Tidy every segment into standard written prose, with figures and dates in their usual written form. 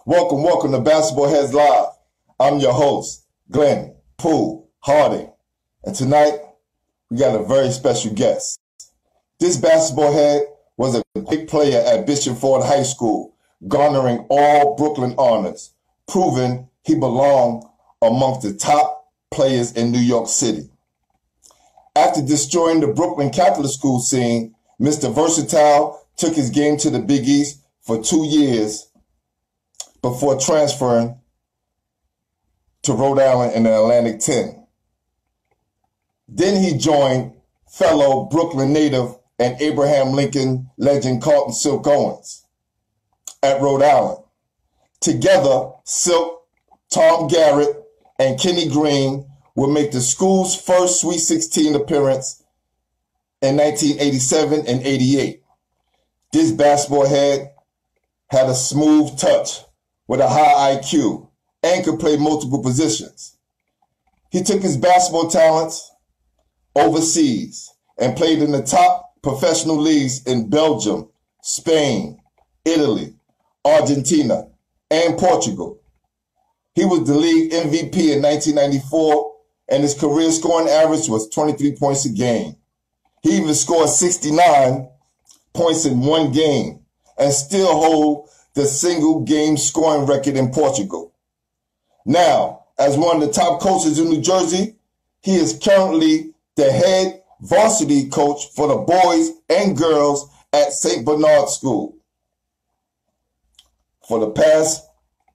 Welcome to Basketball Heads Live. I'm your host, Glenn Poole Harding. And tonight, we got a very special guest. This basketball head was a big player at Bishop Ford High School, garnering all Brooklyn honors, proving he belonged amongst the top players in New York City. After destroying the Brooklyn Catholic school scene, Mr. Versatile took his game to the Big East for 2 years before transferring to Rhode Island in the Atlantic 10. Then he joined fellow Brooklyn native and Abraham Lincoln legend Carlton Silk Owens at Rhode Island. Together, Silk, Tom Garrett, and Kenny Green would make the school's first Sweet 16 appearance in 1987 and 88. This basketball head had a smooth touch with a high IQ and could play multiple positions. He took his basketball talents overseas and played in the top professional leagues in Belgium, Spain, Italy, Argentina, and Portugal. He was the league MVP in 1994, and his career scoring average was 23 points a game. He even scored 69 points in one game and still hold the single game scoring record in Portugal. Now, as one of the top coaches in New Jersey, he is currently the head varsity coach for the boys and girls at St. Bernard School. For the past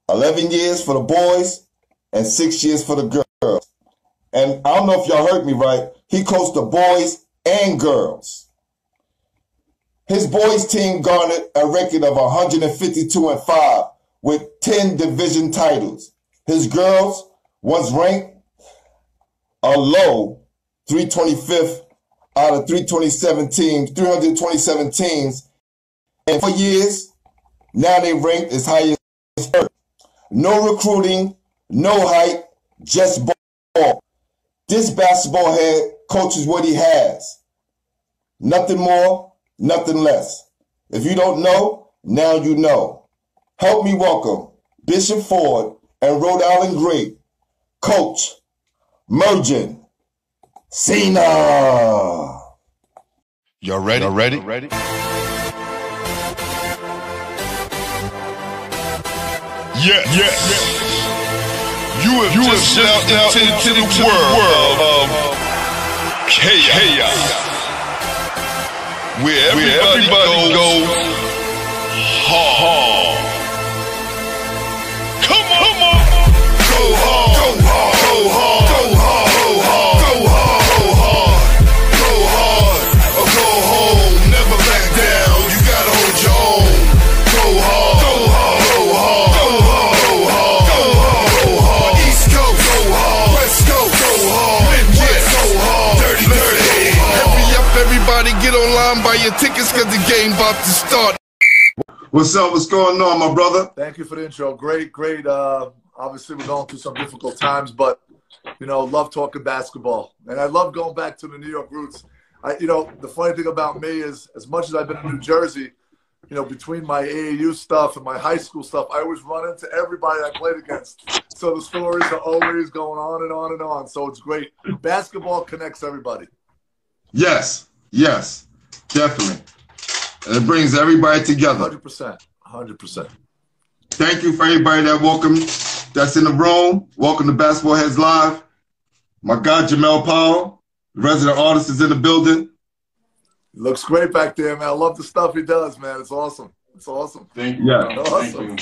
11 years for the boys and 6 years for the girls. And I don't know if y'all heard me right, he coached the boys and girls. His boys team garnered a record of 152-5 with 10 division titles. His girls was ranked a low 325th out of 327 teams. In 4 years, now they ranked as high as third. No recruiting, no height, just ball. This basketball head coaches what he has. Nothing more, nothing less. If you don't know, now you know. Help me welcome Bishop Ford and Rhode Island great, Coach Mergin Sina. Y'all ready? Yeah. You have just stepped into the world of chaos, where everybody goes hard. Come on. Go hard. Go hard. Go hard. Go hard. Go hard. Go hard. Go hard. Or go home. Never back down. You gotta hold your own. Go hard. Go hard. Go hard. Go hard. Go hard. Go hard. Go hard. East Coast. Go hard. West Coast. Go hard. Midwest. Go hard. Dirty. Hurry up, everybody. Get online. Buy your tickets, cause the game about to start. What's up? What's going on, my brother? Thank you for the intro. Great. Obviously, we're going through some difficult times, but, love talking basketball. And I love going back to the New York roots. The funny thing about me is, as much as I've been in New Jersey, between my AAU stuff and my high school stuff, I always run into everybody I played against. So the stories are always going on and on and on. So it's great. Basketball connects everybody. Yes, definitely. And it brings everybody together. 100%. Thank you for everybody that's in the room. Welcome to Basketball Heads Live. My guy, Jamel Powell, the resident artist, is in the building. Looks great back there, man. I love the stuff he does, man. It's awesome. Thank you. Yeah. Awesome.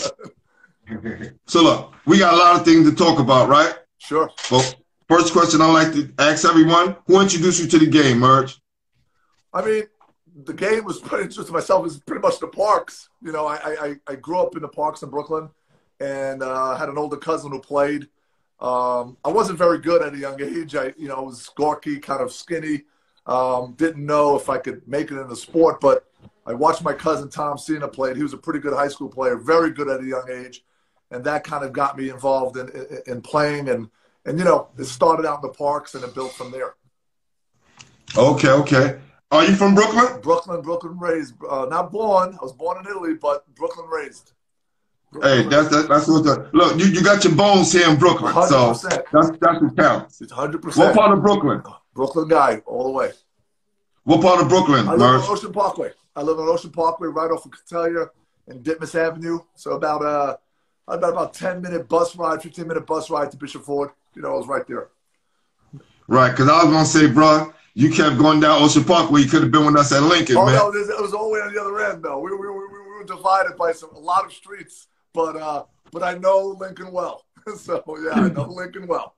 Thank you. So look, we got a lot of things to talk about, right? Sure. Well, first question I like to ask everyone, who introduced you to the game, Merge? I mean, the game was pretty interesting myself. Is pretty much the parks. I grew up in the parks in Brooklyn, and had an older cousin who played. I wasn't very good at a young age. I was gawky, kind of skinny. Didn't know if I could make it in the sport, but I watched my cousin Tom Sina play. He was a pretty good high school player, very good at a young age, and that kind of got me involved in playing. And it started out in the parks, and it built from there. Okay. Are you from Brooklyn? Brooklyn raised. Not born. I was born in Italy, but Brooklyn raised. Hey, that's what look. You got your bones here in Brooklyn, 100%. so that's what counts. It's 100%. What part of Brooklyn? Brooklyn guy, all the way. What part of Brooklyn, I live on Merge? Ocean Parkway. I live on Ocean Parkway, right off of Catalia and Ditmas Avenue. So about 10-minute bus ride, 15-minute bus ride to Bishop Ford. You know, I was right there. Right, because I was gonna say, bro, you kept going down Ocean Parkway. You could have been with us at Lincoln, man. No, it was all the way on the other end, though. We were divided by a lot of streets, but I know Lincoln well. So yeah, I know Lincoln well.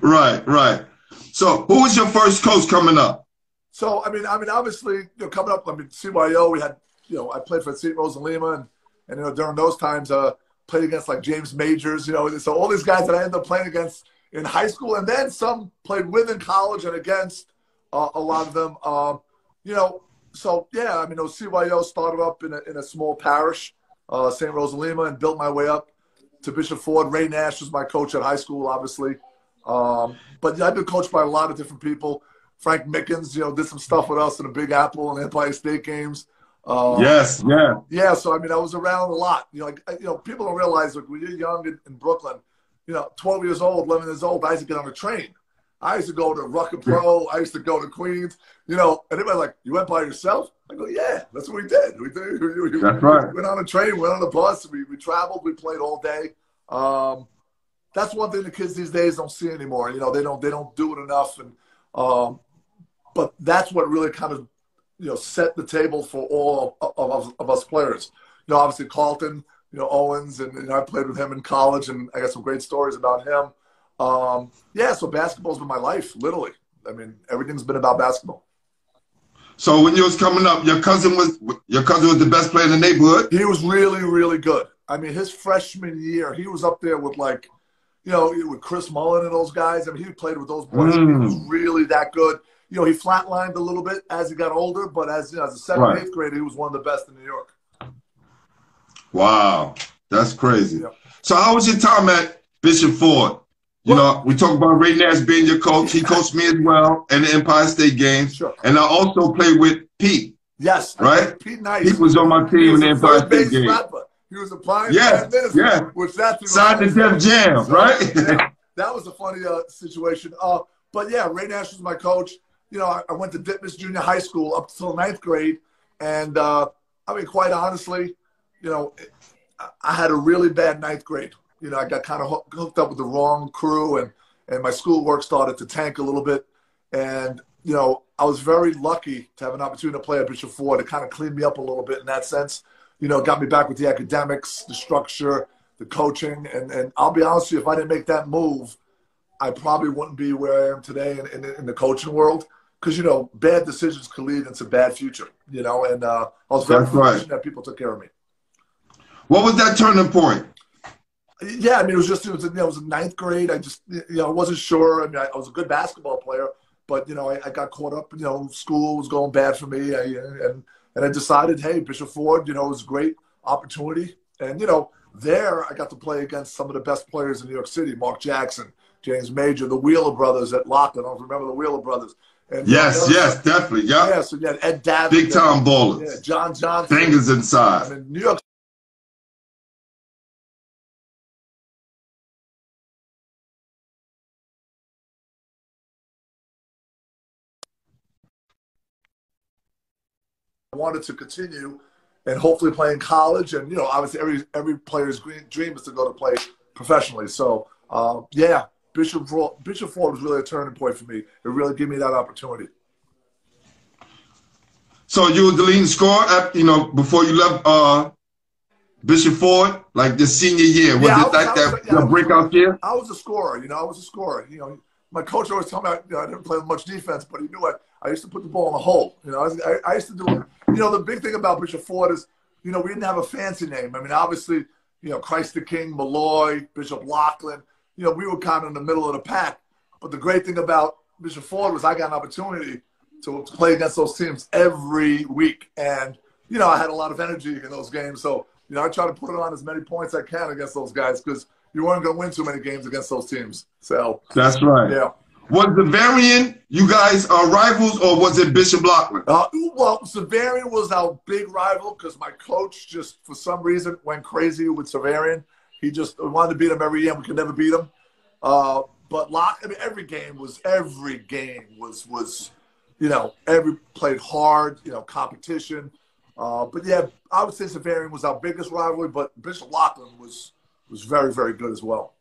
Right. So, who was your first coach coming up? So I mean, obviously, you know, coming up, I mean, CYO, we had, you know, I played for St. Rose and Lima, and you know, during those times, played against like James Majors, you know, so all these guys that I ended up playing against in high school, and then some played with in college and against a lot of them. You know, so yeah, I mean, CYO started up in a small parish, St. Rose and Lima, and built my way up to Bishop Ford. Ray Nash was my coach at high school, obviously. But yeah, I've been coached by a lot of different people. Frank Mickens, you know, did some stuff with us in the Big Apple and Empire State games. Yes, yeah. Yeah, so I mean, I was around a lot. You know, like, people don't realize, like, when you're young in Brooklyn, you know, 12 years old, 11 years old, I used to get on a train. I used to go to Rucker Pro. I used to go to Queens. You know, and everybody's like, "You went by yourself?" I go, "Yeah, that's what we did. That's right. We went on a train, went on a bus. We traveled. We played all day." That's one thing the kids these days don't see anymore. You know, they don't do it enough, and but that's what really kind of, you know, set the table for all of us players. You know, obviously Carlton, you know, Owens, and you know, I played with him in college, and I got some great stories about him. Yeah, so basketball's been my life, literally. I mean, everything's been about basketball. So when you was coming up, your cousin was the best player in the neighborhood? He was really, really good. I mean, his freshman year, he was up there with, like, you know, with Chris Mullen and those guys. I mean, he played with those boys. He was really that good. You know, he flatlined a little bit as he got older, but as, you know, as a 7th, 8th grader, he was one of the best in New York. Wow, that's crazy. Yeah. So how was your time at Bishop Ford? You know, we talk about Ray Nash being your coach. He coached me as well in the Empire State games. Sure. And I also played with Pete. Yes. Right? Pete Nice. Pete was on my team in the Empire State games. He was a prime minister. Yeah. Which that's signed the Def Jam, so, right? Yeah, that was a funny situation. But yeah, Ray Nash was my coach. You know, I went to Ditmas Junior High School up until 9th grade. And I mean, quite honestly, you know, I had a really bad 9th grade. You know, I got kind of hooked up with the wrong crew, and my schoolwork started to tank a little bit. And, you know, I was very lucky to have an opportunity to play at Bishop Ford. It kind of cleaned me up a little bit in that sense. You know, got me back with the academics, the structure, the coaching. And I'll be honest with you, if I didn't make that move, I probably wouldn't be where I am today in the coaching world. Because, you know, bad decisions could lead into bad future, you know. And I was very fortunate that people took care of me. What was that turning point? Yeah, I mean, it was in 9th grade. I just, you know, I wasn't sure. I mean, I was a good basketball player, but, you know, I got caught up. You know, school was going bad for me. And I decided, hey, Bishop Ford, you know, it was a great opportunity. And, you know, there I got to play against some of the best players in New York City, Mark Jackson, James Major, the Wheeler brothers at Lockton. I don't remember the Wheeler brothers. And, yes, definitely. Yeah. Yeah, so you had Ed Davitt. Big time ballers. Yeah, John Johnson. Fingers inside. I mean, New York. I wanted to continue and hopefully play in college. And, you know, obviously every player's dream is to go to play professionally. So, yeah, Bishop Ford was really a turning point for me. It really gave me that opportunity. So you were the leading scorer at, you know, before you left Bishop Ford, like the senior year. Was it like that breakout year? I was a scorer, you know, I was a scorer. You know, my coach always told me I didn't play much defense, but he knew I used to put the ball in the hole. You know, I used to do it. You know, the big thing about Bishop Ford is, you know, we didn't have a fancy name. I mean, obviously, you know, Christ the King, Malloy, Bishop Lachlan, you know, we were kind of in the middle of the pack. But the great thing about Bishop Ford was I got an opportunity to play against those teams every week. And, you know, I had a lot of energy in those games. So, you know, I try to put on as many points as I can against those guys because you weren't going to win too many games against those teams. So that's right. Yeah. Was the variant you guys are rivals, or was it Bishop Lockland? Well, Severian was our big rival because my coach just, for some reason, went crazy with Severian. He just wanted to beat him every year, and we could never beat him. But every game was, played hard, competition. But yeah, I would say Severian was our biggest rivalry, but Bishop Lockland was very, very good as well.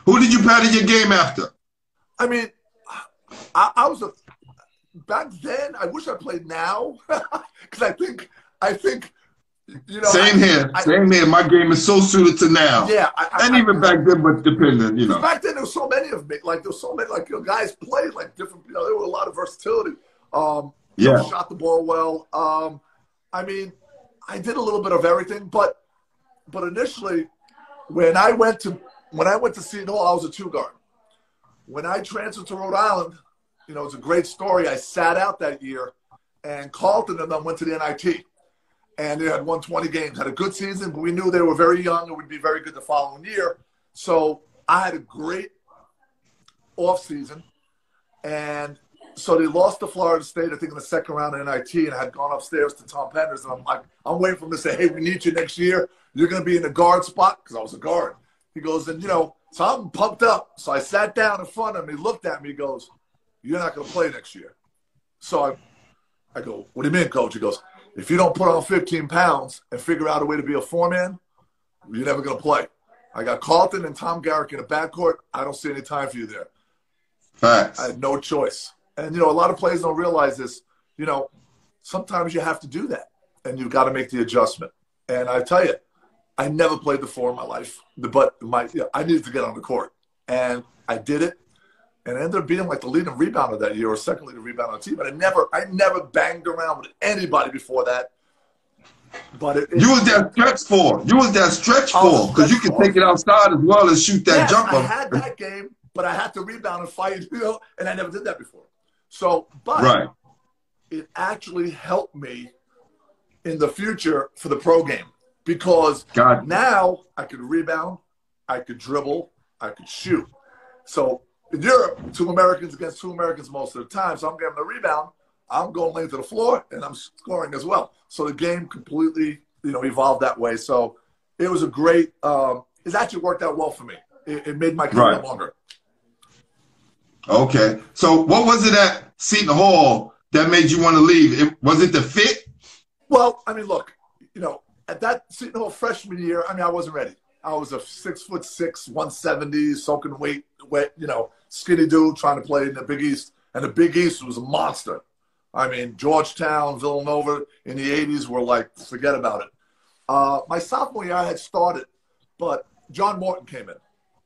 Who did you pattern your game after? I mean, I was back then. I wish I played now because I think Same here. My game is so suited to now. Yeah, even back then, but dependent, Back then, there were so many of me. Guys played like different. There were a lot of versatility. Shot the ball well. I mean, I did a little bit of everything, but initially, when I went to Seton Hall, I was a two guard. When I transferred to Rhode Island, it's a great story. I sat out that year, and Carlton and them went to the NIT, and they had won 20 games, had a good season, but we knew they were very young and would be very good the following year. So I had a great off season, and so they lost to Florida State, I think, in the second round of NIT, and I had gone upstairs to Tom Penders, and I'm waiting for him to say, hey, we need you next year. You're going to be in the guard spot, because I was a guard. He goes, and, so I'm pumped up. So I sat down in front of him. He looked at me. He goes, you're not going to play next year. So I go, what do you mean, coach? He goes, if you don't put on 15 pounds and figure out a way to be a four-man, you're never going to play. I got Carlton and Tom Garrick in a backcourt. I don't see any time for you there. Facts. I had no choice. And, a lot of players don't realize this. Sometimes you have to do that, and you've got to make the adjustment. And I tell you, I never played the four in my life, but I needed to get on the court, and I did it, and I ended up being like the leading rebounder that year, or second leading rebounder on the team. But I never banged around with anybody before that. But you was that stretch four. You was that stretch four because you can take it outside as well as shoot that jumper. I had that game, but I had to rebound and fight, and I never did that before. So, but it actually helped me in the future for the pro game. Because now I could rebound, I could dribble, I could shoot. So in Europe, two Americans against two Americans most of the time. So I'm getting the rebound, I'm going lane to the floor, and I'm scoring as well. So the game completely, evolved that way. So it was a great. It actually worked out well for me. It made my career longer. Okay. So what was it at Seton Hall that made you want to leave? Was it the fit? Well, I mean, look, at that Seton Hall freshman year, I wasn't ready. I was a 6'6", 170, soaking wet, skinny dude trying to play in the Big East. And the Big East was a monster. I mean, Georgetown, Villanova in the 80s were like, forget about it. My sophomore year, I had started, but John Morton came in.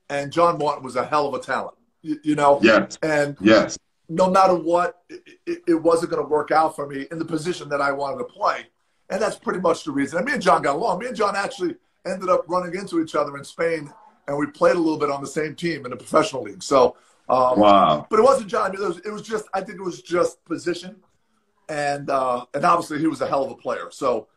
And John Morton was a hell of a talent, Yes. And no matter what, it wasn't going to work out for me in the position that I wanted to play. And that's pretty much the reason. And me and John got along. Me and John actually ended up running into each other in Spain, and we played a little bit on the same team in the professional league. So, wow. But it wasn't John. It was just, I think it was just position. And obviously he was a hell of a player. So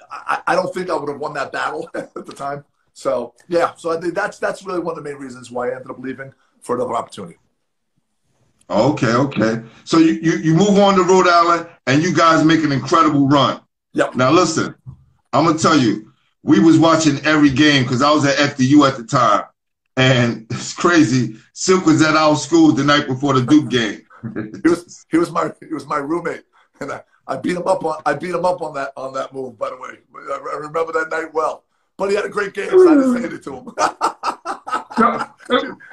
I don't think I would have won that battle at the time. So, yeah. So I think that's really one of the main reasons why I ended up leaving for another opportunity. Okay. So you move on to Rhode Island, and you guys make an incredible run. Yep. Now listen, I'm gonna tell you, we was watching every game because I was at FDU at the time, and it's crazy. Silk was at our school the night before the Duke game. he was my roommate, and I beat him up on that move. By the way, I remember that night well. But he had a great game, so I just handed it to him.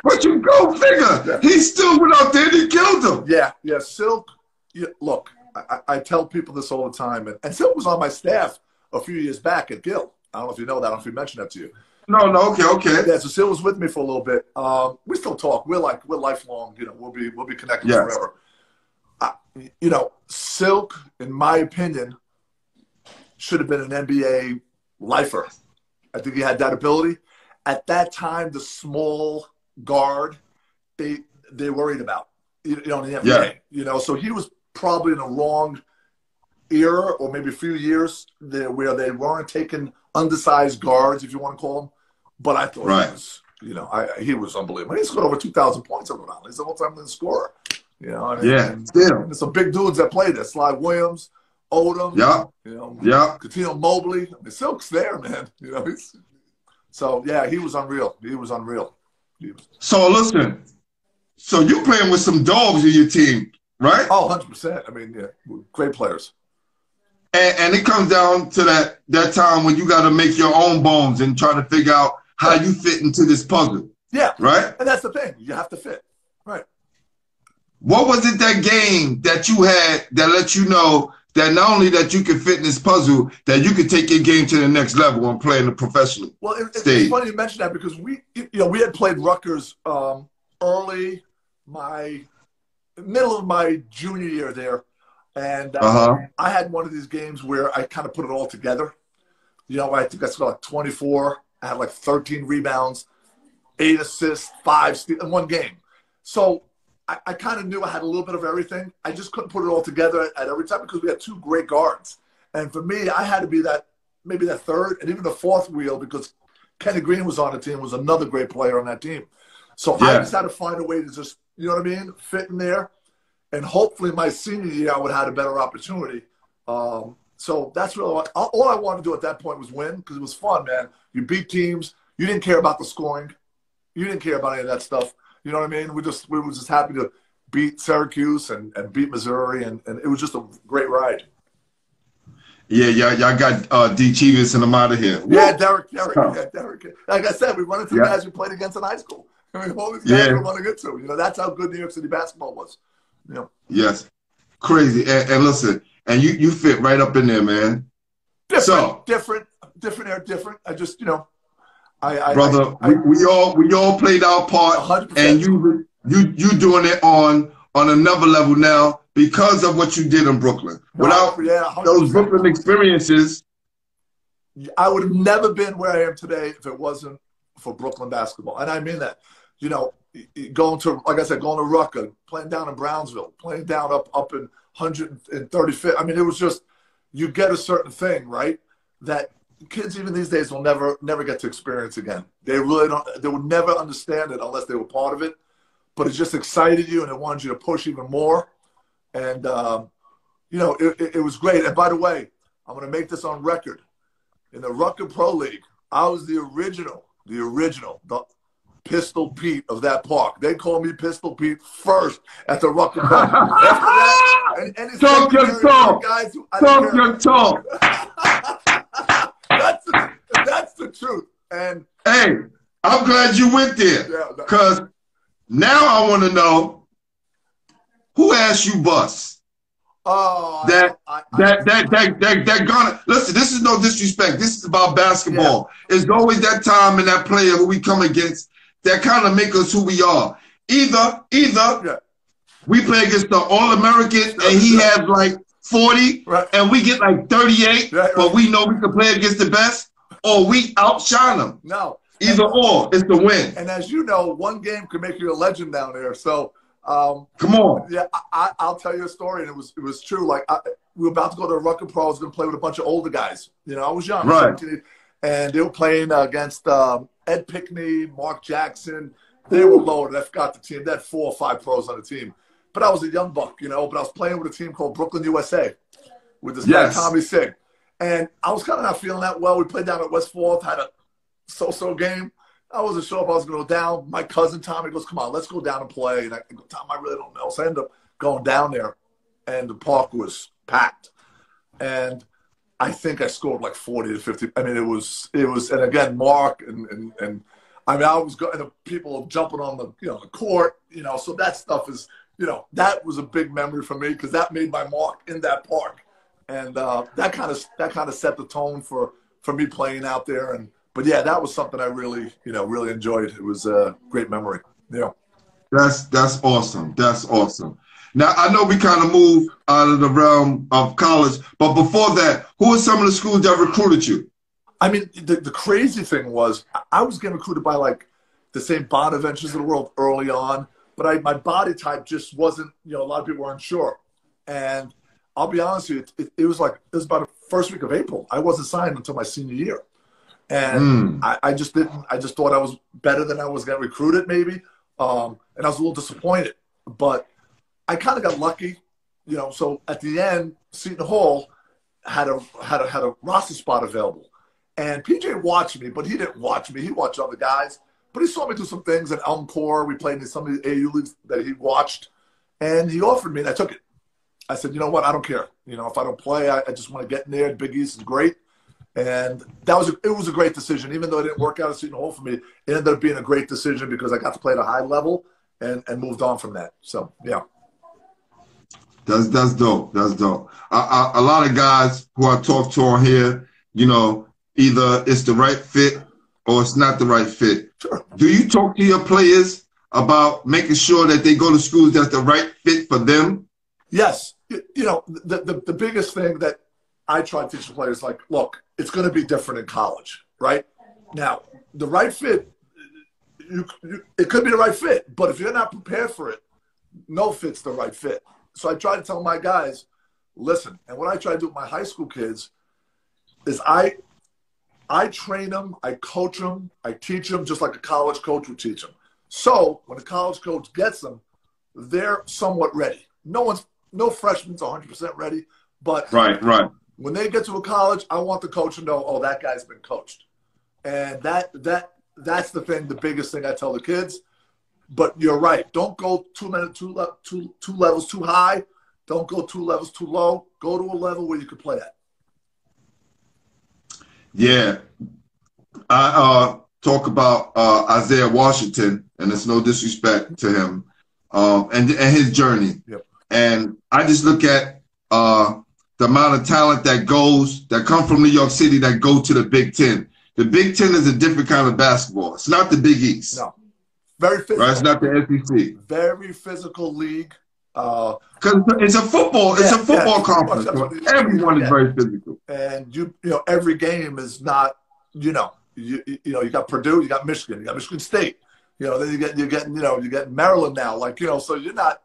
But you go figure, yeah. He still went out there and he killed him. Yeah. Silk. Look. I tell people this all the time, and Silk was on my staff a few years back at Gill. I don't know if you know that. I don't know if he mentioned that to you. No, okay. Yeah, so Silk was with me for a little bit. We still talk. We're lifelong. We'll be connected forever. Silk, in my opinion, should have been an NBA lifer. I think he had that ability. At that time, the small guard they worried about. In the NBA. Yeah. So he was probably in a wrong era, or maybe a few years there where they weren't taking undersized guards, if you want to call them. But I thought he was You know, he was unbelievable. He scored over 2,000 points on Rhode Island. He's an all-time leading scorer. You know, I mean, Yeah, and still. some big dudes that played there. Sly Williams, Odom. Yeah. You know, Yeah. Katino Mobley. I mean, Silk's there, man. You know, so yeah, he was unreal. He was unreal. So listen, so you playing with some dogs in your team, right? Oh, 100%. I mean, yeah, great players. And it comes down to that time when you got to make your own bones and try to figure out how you fit into this puzzle. Yeah. Right? And that's the thing. You have to fit. Right. What was it that game that you had that let you know that not only that you could fit in this puzzle, that you could take your game to the next level and play in the professional it's stage? funny you mention that because we had played Rutgers middle of my junior year there. And I had one of these games where I kind of put it all together. You know, I think I scored like 24. I had like 13 rebounds, 8 assists, 5 steals in one game. So I kind of knew I had a little bit of everything. I just couldn't put it all together at every time because we had 2 great guards. And for me, I had to be maybe that third and even the fourth wheel because Kenny Green was on the team, was another great player on that team. So I just had to find a way to just, you know what I mean, fit in there. And hopefully my senior year, I would have had a better opportunity. So that's really all I wanted to do at that point was win because it was fun, man. You beat teams. You didn't care about the scoring. You didn't care about any of that stuff. You know what I mean? We were just happy to beat Syracuse and beat Missouri, and it was just a great ride. Yeah, y'all got D. Chivas and them out of here. Yeah, Derek. Like I said, we run into the guys we played against in high school. I mean, all these guys we want to get to. You know, that's how good New York City basketball was. You know. Yes. Crazy. And listen, and you fit right up in there, man. Different. I just, you know, brother, we all played our part, 100%. and you doing it on another level now because of what you did in Brooklyn. Without those Brooklyn experiences, I would have never been where I am today if it wasn't for Brooklyn basketball, and I mean that. You know, going to Rutgers, playing down in Brownsville, playing down up in 135th. I mean, it was just you get a certain thing, right? That kids even these days will never get to experience again. They really don't. They would never understand it unless they were part of it. But it just excited you, and it wanted you to push even more. And you know, it was great. And by the way, I'm going to make this on record. In the Rutgers Pro League, I was the original, the Pistol Pete of that park. They call me Pistol Pete first at the Rutgers Pro. After that, talk your talk. Guys, talk your talk. That's the truth. And hey, I'm glad you went there because now I want to know who asked you bus. Oh, that gonna listen. This is no disrespect. This is about basketball. Yeah. It's always that time and that player who we come against that kind of make us who we are. Either we play against the All-American and he has like 40 and we get like 38, but we know we can play against the best, or we outshine them. No. Either or, it's the win. And as you know, one game can make you a legend down there. So come on. Yeah, I'll tell you a story, and it was true. Like we were about to go to Rutgers Pro. I was going to play with a bunch of older guys. You know, I was young, 17, and they were playing against Ed Pickney, Mark Jackson. They were loaded. I forgot the team. They had 4 or 5 pros on the team. But I was a young buck, you know. But I was playing with a team called Brooklyn USA with this guy Tommy Sig, and I was kind of not feeling that well. We played down at West 4th, had a so-so game. I wasn't sure if I was going to go down. My cousin Tommy goes, "Come on, let's go down and play." And I go, "Tom, I really don't know." So I ended up going down there, and the park was packed. And I think I scored like 40 to 50. I mean, it was. And again, Mark and I mean, I was going. And the people jumping on the the court. You know, so that stuff is that was a big memory for me because that made my mark in that park, and that kind of set the tone for me playing out there. But yeah, that was something I really, really enjoyed. It was a great memory. Yeah. That's awesome. That's awesome. Now, I know we kind of moved out of the realm of college, but before that, who are some of the schools that recruited you? I mean, the crazy thing was I was getting recruited by like the St. Bonaventures of the world early on, but my body type just wasn't, a lot of people weren't sure. And I'll be honest with you, it was about the first week of April. I wasn't signed until my senior year. And I just didn't. I just thought I was better than I was getting recruited, maybe. And I was a little disappointed. But I kind of got lucky, you know. So at the end, Seton Hall had a roster spot available, and PJ watched me, but he didn't watch me. He watched other guys, but he saw me do some things at Elmcore. We played in some of the AU leagues that he watched, and he offered me, and I took it. I said, you know what? I don't care. You know, if I don't play, I just want to get in there. Big East is great. And it was a great decision. Even though it didn't work out at Seton Hall for me, it ended up being a great decision because I got to play at a high level and moved on from that. So, yeah. That's dope. That's dope. A lot of guys who I talk to on here, you know, either it's the right fit or it's not the right fit. Sure. Do you talk to your players about making sure that they go to schools that's the right fit for them? Yes. You know, the biggest thing that I try to teach the players, like, look, it's going to be different in college, right? Now, the right fit, it could be the right fit, but if you're not prepared for it, no fit's the right fit. So I try to tell my guys, listen, and what I try to do with my high school kids is I train them, I coach them, I teach them just like a college coach would teach them. So when a college coach gets them, they're somewhat ready. No freshman's 100% ready, but right. When they get to a college, I want the coach to know, oh, that guy's been coached. And that's the thing, the biggest thing I tell the kids. But you're right. Don't go two levels too high. Don't go 2 levels too low. Go to a level where you can play at. Yeah. I talk about Isaiah Washington, and it's no disrespect to him, and his journey. Yep. And I just look at the amount of talent that come from New York City that go to the Big Ten. The Big Ten is a different kind of basketball. It's not the Big East. No. Very physical. Right? It's not the SEC. Very physical league. Because it's a football. It's a football conference. So everyone is very physical. And you know, every game is not. You know, you got Purdue, you got Michigan, you got Michigan State. You know, then you're getting Maryland now. Like, you know, so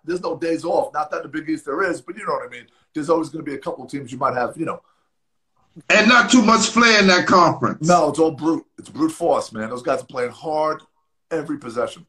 there's no days off. Not that the Big East there is, but you know what I mean. There's always going to be a couple of teams you might have, you know. And not too much flair in that conference. No, it's all brute. It's brute force, man. Those guys are playing hard every possession.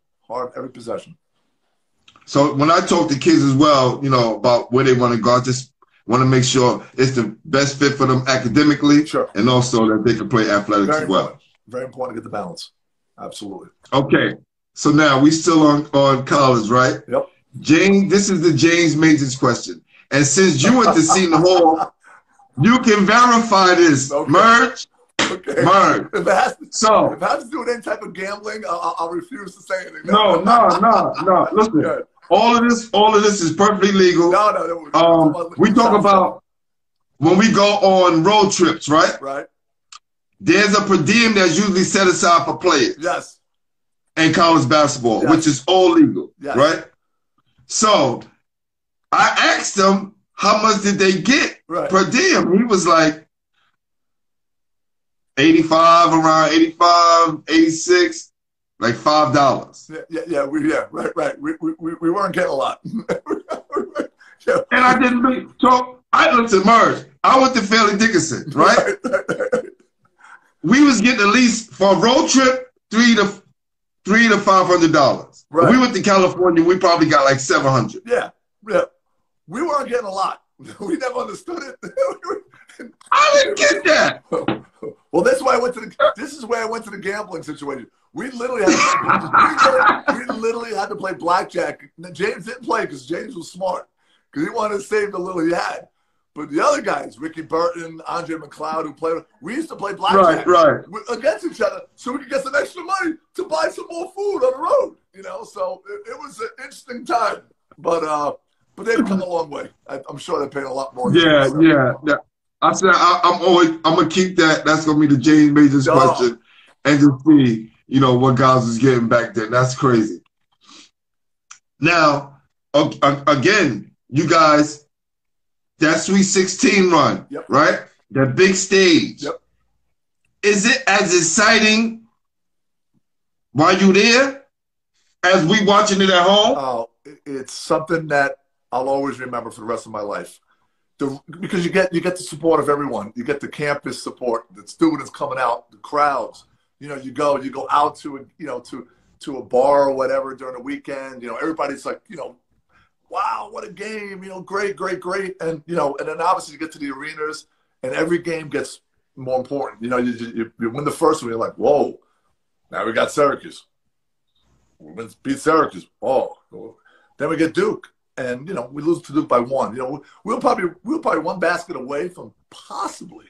So when I talk to kids as well, you know, about where they want to go, I just want to make sure it's the best fit for them academically, sure, and also that they can play athletics as well. Very important to get the balance. Absolutely. Okay. So now we still on college, right? Yep. James, this is the James Majors question. And since you went to Seton Hall, you can verify this. Okay. Merge. Okay. Merge. If it has to do with any type of gambling, I'll refuse to say anything. No. Listen, yeah. all of this is perfectly legal. No. We talk about when we go on road trips, right? Right. There's a per diem that's usually set aside for players. Yes. In college basketball, yes, which is all legal, yes, right? So I asked him how much did they get per diem. He was like 85, around 85, 86, like $5. Right. We weren't getting a lot. Yeah. And I didn't really talk. I looked at Merge. I went to Fairleigh Dickinson, right? We was getting at least for a road trip $300 to $500. Right. We went to California. We probably got like $700. Yeah. We weren't getting a lot. We never understood it. I didn't get that. Well, that's why this is where I went to the gambling situation. We literally had to play blackjack. James didn't play because James was smart because he wanted to save the little he had. But the other guys, Ricky Burton, Andre McLeod, who played, we used to play blackjack against each other so we could get some extra money to buy some more food on the road. You know, so it was an interesting time. But they've come a long way. I'm sure they're paying a lot more. Yeah. I said I'm gonna keep that. That's gonna be the James Majors question, and just see, you know, what guys was getting back then. That's crazy. Now, again, you guys. That Sweet 16 run, right? That big stage. Yep. Is it as exciting while you there as we watching it at home? Oh, it's something that I'll always remember for the rest of my life. because you get the support of everyone. You get the campus support, the students coming out, the crowds. You know, you go out to to a bar or whatever during the weekend. You know, everybody's like, you know, wow, what a game. You know, great, great, great. And you know, and then obviously you get to the arenas, and every game gets more important. You know, you win the first one, you're like, whoa, now we got Syracuse. We beat Syracuse. Oh, then we get Duke. And, you know, we lose to Duke by 1. You know, we were probably one basket away from possibly.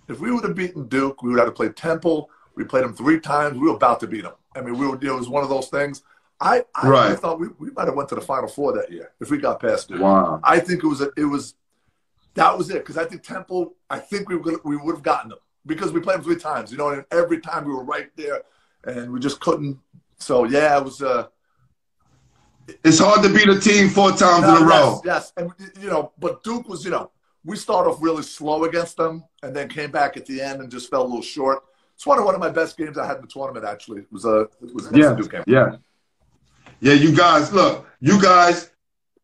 If we would have beaten Duke, we would have to play Temple. We played them 3 times. We were about to beat them. I mean, it was one of those things. I thought we might have went to the Final Four that year if we got past Duke. Wow. I think that was it. Because I think Temple, we would have gotten them. Because we played them 3 times, you know, and every time we were right there. And we just couldn't. So, yeah, it was it's hard to beat a team 4 times in a row. Yes, and you know, but Duke was, you know, we started off really slow against them, and then came back at the end and just fell a little short. It's one of my best games I had in the tournament. Actually, it was against the Duke game. Yeah. You guys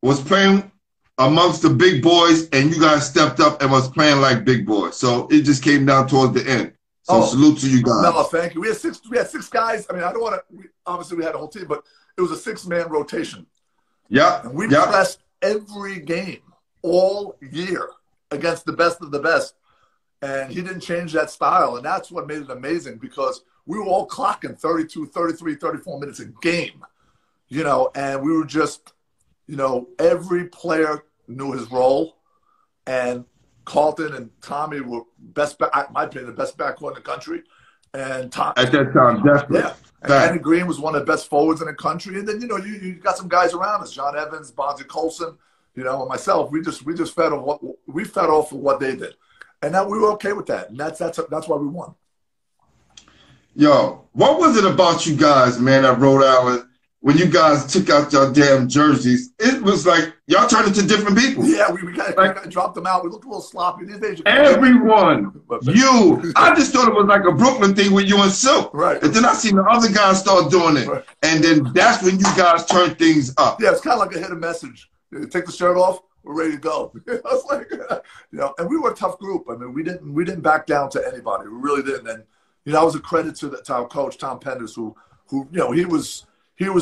was playing amongst the big boys, and you guys stepped up and was playing like big boys. So it just came down towards the end. So salute to you guys. No, thank you. We had six guys. I mean, I don't want to. Obviously, we had a whole team, but it was a 6-man rotation. Yeah. And we pressed every game all year against the best of the best. And he didn't change that style. And that's what made it amazing because we were all clocking 32, 33, 34 minutes a game, you know, and we were just, you know, every player knew his role. And Carlton and Tommy were in my opinion, the best backcourt in the country. And at that time, definitely. Yeah. And Kenny Green was one of the best forwards in the country. And then, you know, you got some guys around us, John Evans, Bonzi Colson, you know, and myself. We just fed off of what they did. And that we were okay with that. And that's why we won. Yo, what was it about you guys, man, at Rhode Island when you guys took out your damn jerseys? It was like y'all turned into different people. Yeah, we dropped them out. We looked a little sloppy. These days, everyone. I just thought it was like a Brooklyn thing with you and Silk. Right. And then I seen the other guys start doing it. Right. And then that's when you guys turned things up. Yeah, it's kind of like a hidden message. You take the shirt off, we're ready to go. I was like, you know, and we were a tough group. I mean, we didn't back down to anybody. We really didn't. And, you know, that was a credit to our coach, Tom Penders, who, you know, he was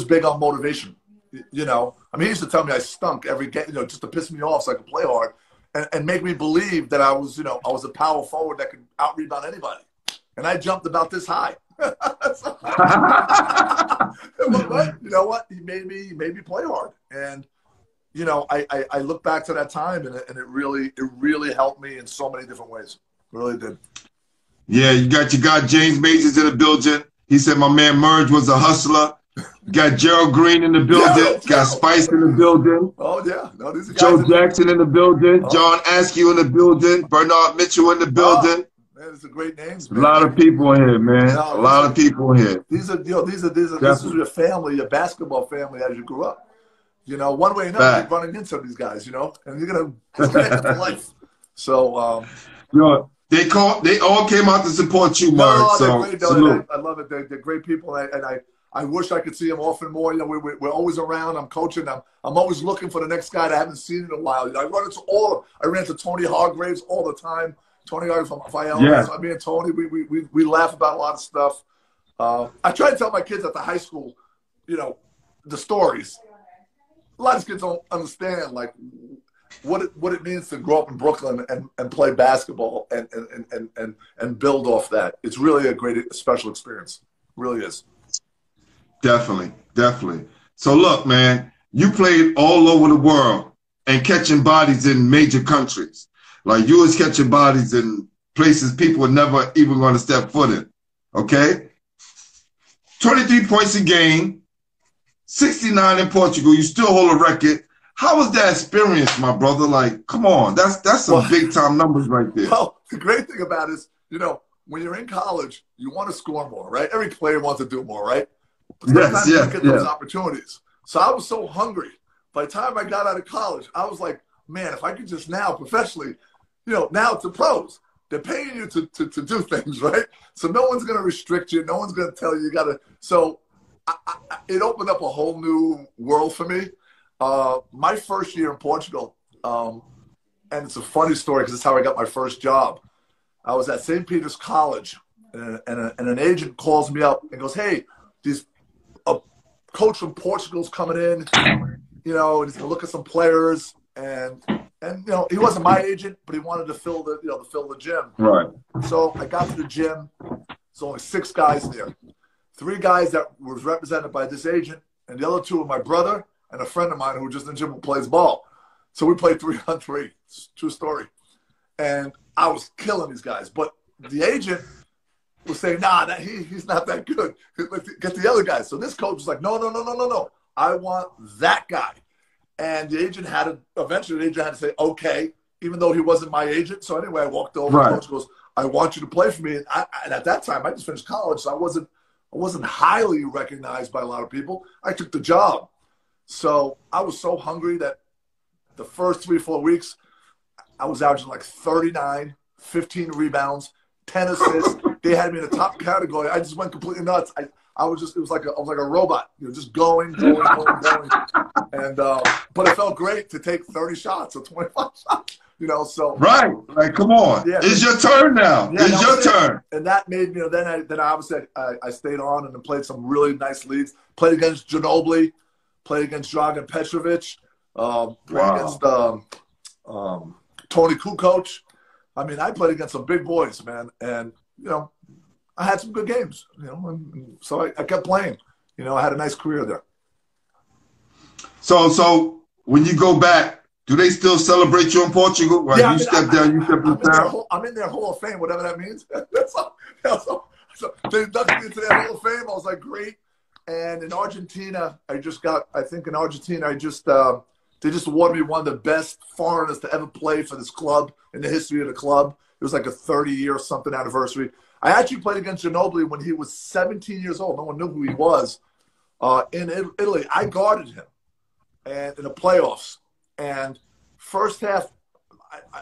big on motivation. You know, I mean, he used to tell me I stunk every game, you know, just to piss me off so I could play hard and make me believe that I was a power forward that could out-rebound anybody. And I jumped about this high. But you know what? He made me play hard. And, you know, I look back to that time and it really helped me in so many different ways. It really did. Yeah, you got James Majors in the building. He said my man Merge was a hustler. Got Gerald Green in the building. Yeah, got Spice in the building. Oh, yeah. No, these are guys Joe Jackson in the building. John Askew in the building. Bernard Mitchell in the building. Man, it's a great names. A lot of people here, man. A lot of people here. This is your family, your basketball family as you grew up. You know, one way or another, you're running into these guys, you know, and you're gonna have to life. So, yo, they all came out to support you, Mark. So, salute. I love it. They're great people, and I wish I could see them often more. You know, we're always around. I'm coaching. I'm always looking for the next guy that I haven't seen in a while. You know, I ran into Tony Hargraves all the time. Tony Hargraves from Fayette. Yeah. So me and Tony, we laugh about a lot of stuff. I try to tell my kids at the high school, you know, the stories. A lot of these kids don't understand like what it means to grow up in Brooklyn and play basketball and build off that. It's really a special experience. It really is. Definitely. So look, man, you played all over the world and catching bodies in major countries. Like you was catching bodies in places people were never even going to step foot in. Okay? 23 points a game, 69 in Portugal. You still hold a record. How was that experience, my brother? Like, come on, that's some big time numbers right there. Well, the great thing about it is, you know, when you're in college, you want to score more, right? Every player wants to do more, right? But sometimes you don't get those opportunities. So I was so hungry. By the time I got out of college, I was like, man, if I could just now professionally, you know, now to pros, they're paying you to do things, right? So no one's going to restrict you. No one's going to tell you got to. So it opened up a whole new world for me. My first year in Portugal, and it's a funny story because it's how I got my first job. I was at St. Peter's College, and an agent calls me up and goes, "Hey, a coach from Portugal's coming in, you know, and he's gonna look at some players." And you know, he wasn't my agent, but he wanted to fill the gym. Right. So I got to the gym. There's only 6 guys there. 3 guys that was represented by this agent, and the other 2 were my brother and a friend of mine who was just in the gym who plays ball. So we played 3-on-3. True story. And I was killing these guys. But the agent was saying, nah, he's not that good. Get the other guys. So this coach was like, no. I want that guy. And the agent eventually the agent had to say, okay, even though he wasn't my agent. So anyway, I walked over. Right. The coach goes, I want you to play for me. And at that time, I just finished college, so I wasn't highly recognized by a lot of people. I took the job. So I was so hungry that the first 3-4 weeks, I was averaging like 39, 15 rebounds, 10 assists. They had me in the top category. I just went completely nuts. I was like a robot, you know, just going. And but it felt great to take 30 shots or 25 shots, you know. So right, like come on, yeah, it's your turn now. Yeah, it's your turn. And that made me. You know, then I obviously I stayed on and then played some really nice leagues. Played against Ginobili, played against Dragan Petrovic, played against Tony Kukoc. I mean, I played against some big boys, man, and you know, I had some good games, you know, and so I kept playing. You know, I had a nice career there. So when you go back, do they still celebrate you in Portugal? Right? Yeah, you step down, you step down. I'm in their Hall of Fame, whatever that means. So they inducted me into their Hall of Fame. I was like, great. And in Argentina, they just awarded me one of the best foreigners to ever play for this club in the history of the club. It was like a 30-year something anniversary. I actually played against Ginobili when he was 17 years old. No one knew who he was. In Italy, I guarded him, and in the playoffs. And first half,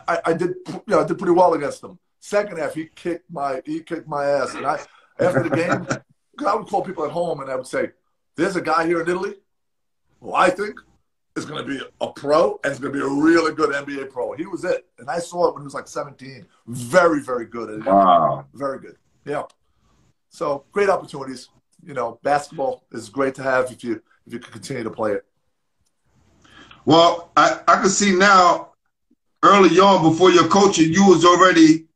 I did pretty well against him. Second half, he kicked my ass. And after the game, I would call people at home and I would say, "There's a guy here in Italy who I think is going to be a pro and is going to be a really good NBA pro." He was it. And I saw it when he was like 17. Very, very good. Wow. Very good. Yeah. So great opportunities. You know, basketball is great to have if you can continue to play it. Well, I can see now, early on, before your coaching, you was already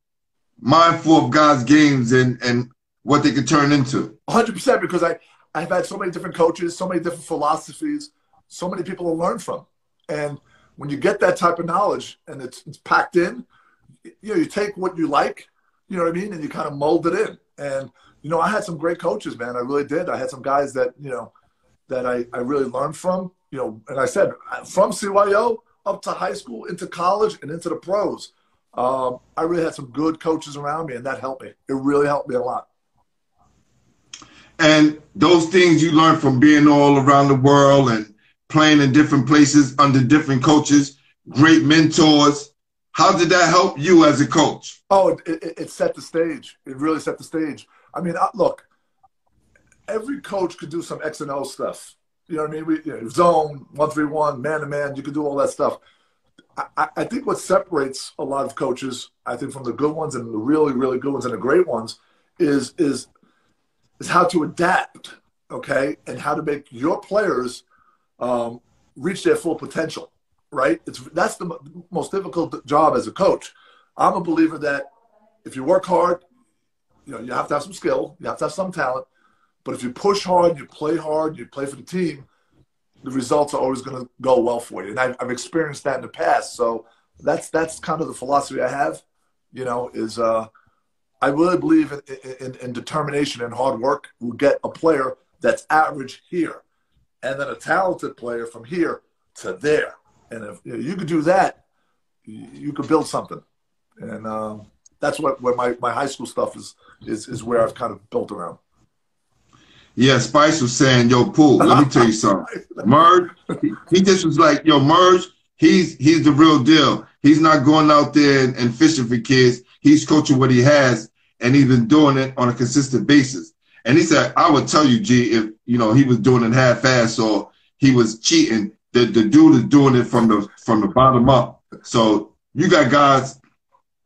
mindful of God's games and what they could turn into. 100%, because I've had so many different coaches, so many different philosophies, so many people to learn from. And when you get that type of knowledge and it's packed in, you know, you take what you like, you know what I mean, and you kind of mold it in. And, you know, I had some great coaches, man. I really did. I had some guys that, you know, that I really learned from, you know, and I said from CYO up to high school, into college, and into the pros. I really had some good coaches around me, and that helped me. It really helped me a lot. And those things you learned from being all around the world and playing in different places under different coaches, great mentors, how did that help you as a coach? Oh, it set the stage. It really set the stage. I mean, look, every coach could do some X and O stuff. You know what I mean? Zone, 1-3-1, man-to-man, you could do all that stuff. I think what separates a lot of coaches, I think, from the good ones and the really, really good ones and the great ones is how to adapt, okay, and how to make your players reach their full potential, right? That's the most difficult job as a coach. I'm a believer that if you work hard, you know, you have to have some skill, you have to have some talent, but if you push hard, you play for the team, the results are always going to go well for you. And I've experienced that in the past. So that's kind of the philosophy I have, you know, is I really believe in determination and hard work will get a player that's average here and then a talented player from here to there. And if you could do that, you could build something. And that's where my high school stuff is where I've kind of built around. Yeah, Spice was saying, yo, Poole, let me tell you something. Merge, he just was like, yo, Merge, he's the real deal. He's not going out there and fishing for kids. He's coaching what he has, and he's been doing it on a consistent basis. And he said, I would tell you, G, if, you know, he was doing it half-assed or he was cheating, the dude is doing it from the bottom up. So you got guys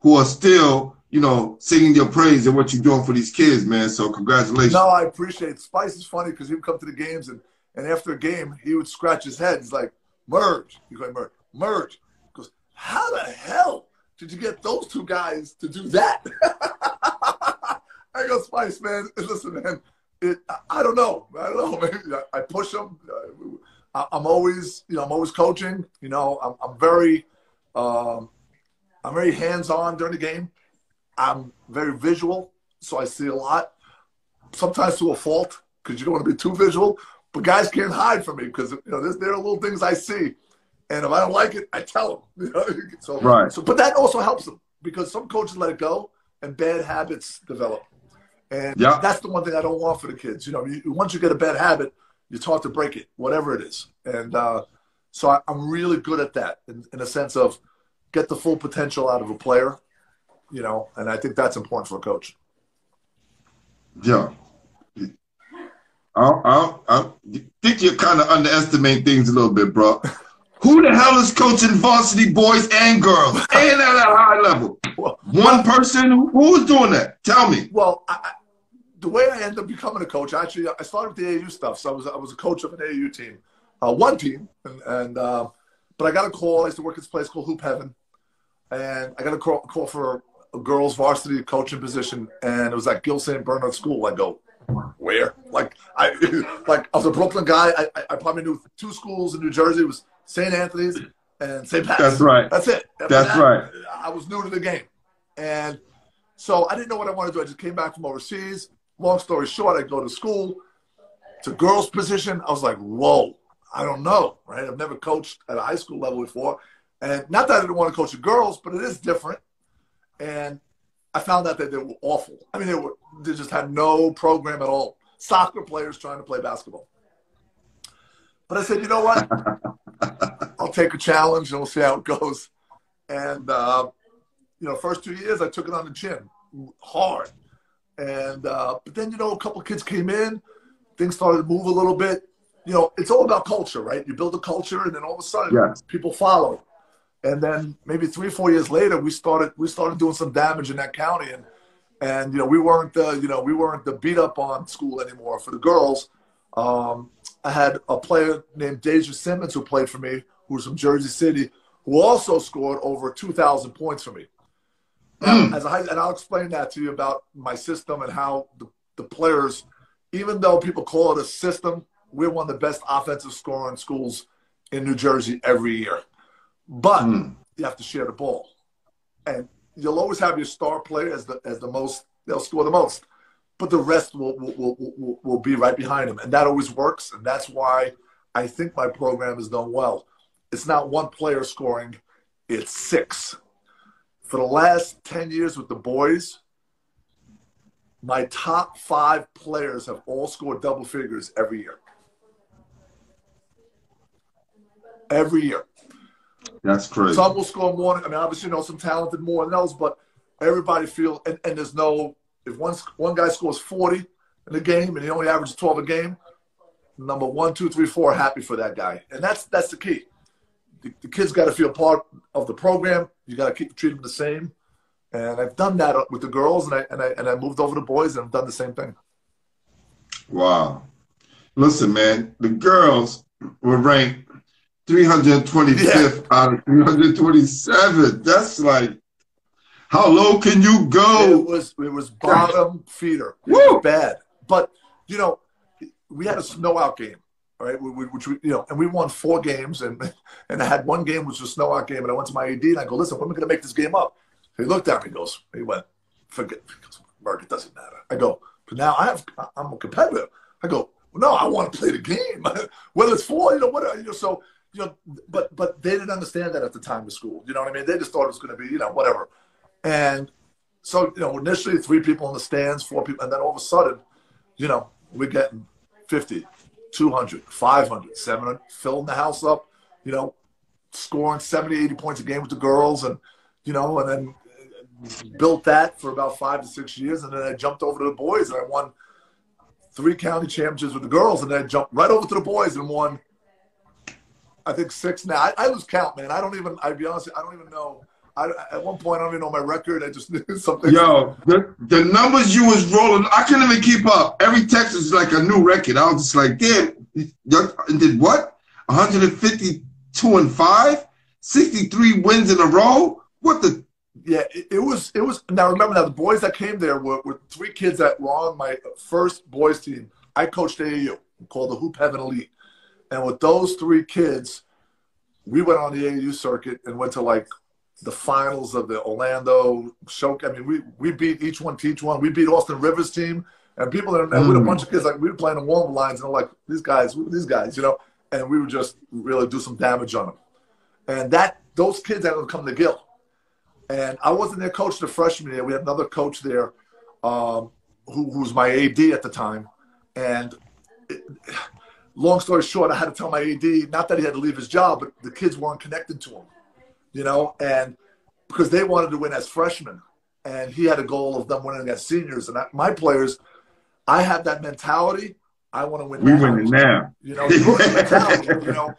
who are still, you know, singing your praise and what you're doing for these kids, man. So congratulations. No, I appreciate it. Spice is funny because he would come to the games and after a game, he would scratch his head. He's like, Merge. He's going, Merge. He goes, how the hell did you get those two guys to do that? I go, Spice, man. Listen, man. I don't know. Maybe I push them. I'm always coaching. You know, I'm very hands-on during the game. I'm very visual, so I see a lot. Sometimes to a fault because you don't want to be too visual. But guys can't hide from me because you know there are little things I see, and if I don't like it, I tell them. You know? So, right. So, but that also helps them because some coaches let it go and bad habits develop. And that's the one thing I don't want for the kids. You know, once you get a bad habit, it's hard to break it, whatever it is. And so I'm really good at that in a sense of get the full potential out of a player, you know, and I think that's important for a coach. Yeah. I think you're kind of underestimating things a little bit, bro. Who the hell is coaching varsity boys and girls and at a high level? One person? Who's doing that? Tell me. Well, the way I ended up becoming a coach, actually, I started with the AAU stuff. So I was a coach of an AAU team, one team, but I got a call. I used to work at this place called Hoop Heaven, and I got a call for a girls' varsity coaching position, and it was at Gill St. Bernard School. I go, where? Like I was a Brooklyn guy. I probably knew 2 schools in New Jersey. It was St. Anthony's and St. Pat's. That's right. That's it. That's right. I was new to the game, and so I didn't know what I wanted to do. I just came back from overseas. Long story short, I go to school. It's a girls' position. I was like, whoa, I don't know, right? I've never coached at a high school level before. And not that I didn't want to coach the girls, but it is different. And I found out that they were awful. I mean, they just had no program at all. Soccer players trying to play basketball. But I said, you know what? I'll take a challenge and we'll see how it goes. And, you know, first 2 years, I took it on the chin hard. And but then, you know, a couple of kids came in. Things started to move a little bit. You know, it's all about culture, right? You build a culture, and then all of a sudden, people follow. And then maybe 3 or 4 years later, we started doing some damage in that county, and you know, we weren't the beat up on school anymore for the girls. I had a player named Deja Simmons who played for me, who was from Jersey City, who also scored over 2,000 points for me. Now, and I'll explain that to you about my system and how the players, even though people call it a system, we're one of the best offensive scoring schools in New Jersey every year. But you have to share the ball. And you'll always have your star player as the most, they'll score the most. But the rest will be right behind him. And that always works. And that's why I think my program has done well. It's not one player scoring, it's 6. For the last 10 years with the boys, my top 5 players have all scored double figures every year. Every year. That's crazy. Some will score more. I mean, obviously, you know, some talented more than those, but everybody feel and there's no, if one guy scores 40 in a game and he only averages 12 a game, number 1, 2, 3, 4 happy for that guy. And that's the key. The kids got to feel part of the program. You got to treat them the same. And I've done that with the girls, and I moved over to boys, and I've done the same thing. Wow. Listen, man, the girls were ranked 325th out of 327. That's like, how low can you go? It was bottom feeder. It was bad. But, you know, we had a snow out game. All right, which we, you know, and we won 4 games, and I had one game which was a snow out game, and I went to my AD and I go, listen, when am I going to make this game up? He looked at me, he went, forget, Mark, it doesn't matter. I go, but now I'm a competitor. I go, well, no, I want to play the game, whether it's 4, you know, whatever. You know, so you know, but they didn't understand that at the time of school. You know what I mean? They just thought it was going to be, you know, whatever. And so, you know, initially 3 people in the stands, 4 people, and then all of a sudden, you know, we're getting 50. 200, 500, 700, filling the house up, you know, scoring 70, 80 points a game with the girls, and, you know, and then built that for about 5 to 6 years. And then I jumped over to the boys, and I won 3 county championships with the girls. And then I jumped right over to the boys and won, I think, 6 now. I lose count, man. I'll be honest, I don't even know. At one point, I don't even know my record. I just knew something. Yo, the numbers you was rolling, I couldn't even keep up. Every text was like a new record. I was just like, damn, did what? 152-5? 63 wins in a row? What the? Yeah, it was. Now, remember now, the boys that came there were 3 kids that were on my first boys team. I coached AAU, called the Hoop Heaven Elite. And with those 3 kids, we went on the AAU circuit and went to like the finals of the Orlando show. I mean, we beat each one. We beat Austin Rivers' team, and people and with a bunch of kids, like we were playing the warm lines, and they're like, these guys, you know, and we would just really do some damage on them. And those kids ended up coming to Gill. And I wasn't their coach the freshman year. We had another coach there who was my AD at the time. And long story short, I had to tell my AD, not that he had to leave his job, but the kids weren't connected to him, you know, and because they wanted to win as freshmen. And he had a goal of them winning as seniors. And my players, I have that mentality. I want to win now. We winning now. You know, the mentality, you know.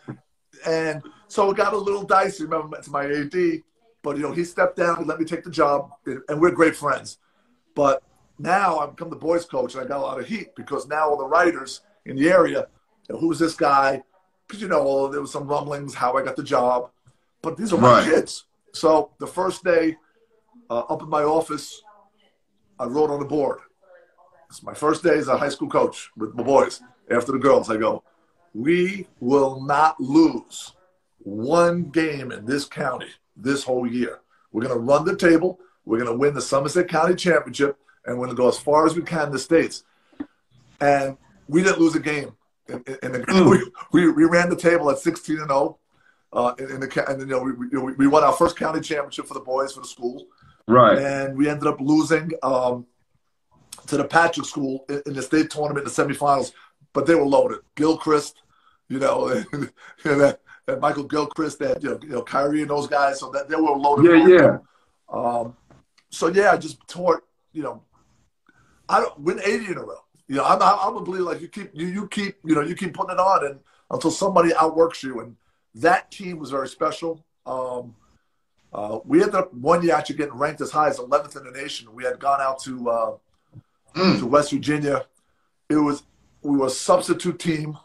And so it got a little dicey, remember, to my AD. But, you know, he stepped down and let me take the job, and we're great friends. But now I've become the boys coach, and I got a lot of heat because now all the writers in the area, you know, who's this guy? Because, you know, there was some rumblings how I got the job. But these are my kids. So the first day up in my office, I wrote on the board. It's my first day as a high school coach with my boys. After the girls, I go, we will not lose one game in this county this whole year. We're going to run the table. We're going to win the Somerset County Championship, and we're going to go as far as we can in the States. And we didn't lose a game. We ran the table at 16-0. And you know, we won our first county championship for the boys for the school. Right. And we ended up losing to the Patrick School in the state tournament in the semifinals, but they were loaded. Gilchrist, you know, and Michael Gilchrist, that you know Kyrie and those guys, so that they were loaded. Yeah. So yeah, I just taught. You know, I don't win 80 in a row. You know, I'm a believer. Like you keep putting it on, and until somebody outworks you. And that team was very special. We ended up one year actually getting ranked as high as 11th in the nation. We had gone out to West Virginia. We were a substitute team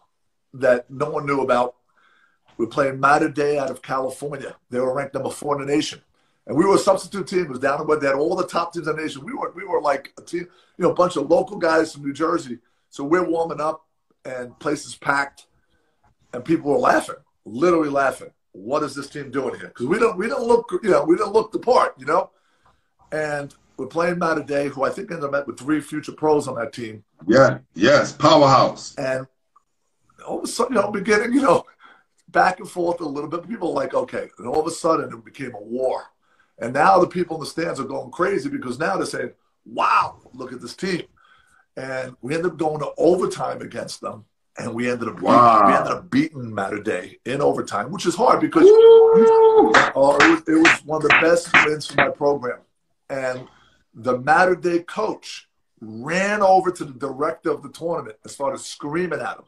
that no one knew about. We were playing Mater Dei out of California. They were ranked number 4 in the nation. And we were a substitute team. It was down in where they had all the top teams in the nation. We were like a team, you know, a bunch of local guys from New Jersey. So we're warming up and places packed and people were laughing, literally laughing. What is this team doing here? Because we don't look the part, you know? And we're playing Mater Dei, who I think ended up with 3 future pros on that team. Yeah, yes, powerhouse. And all of a sudden, you know, beginning, you know, back and forth a little bit. People are like, okay. And all of a sudden, it became a war. And now the people in the stands are going crazy because now they're saying, wow, look at this team. And we ended up going to overtime against them. And we ended up beating Mater Dei in overtime, which is hard because it was one of the best wins for my program. And the Mater Dei coach ran over to the director of the tournament and started screaming at him.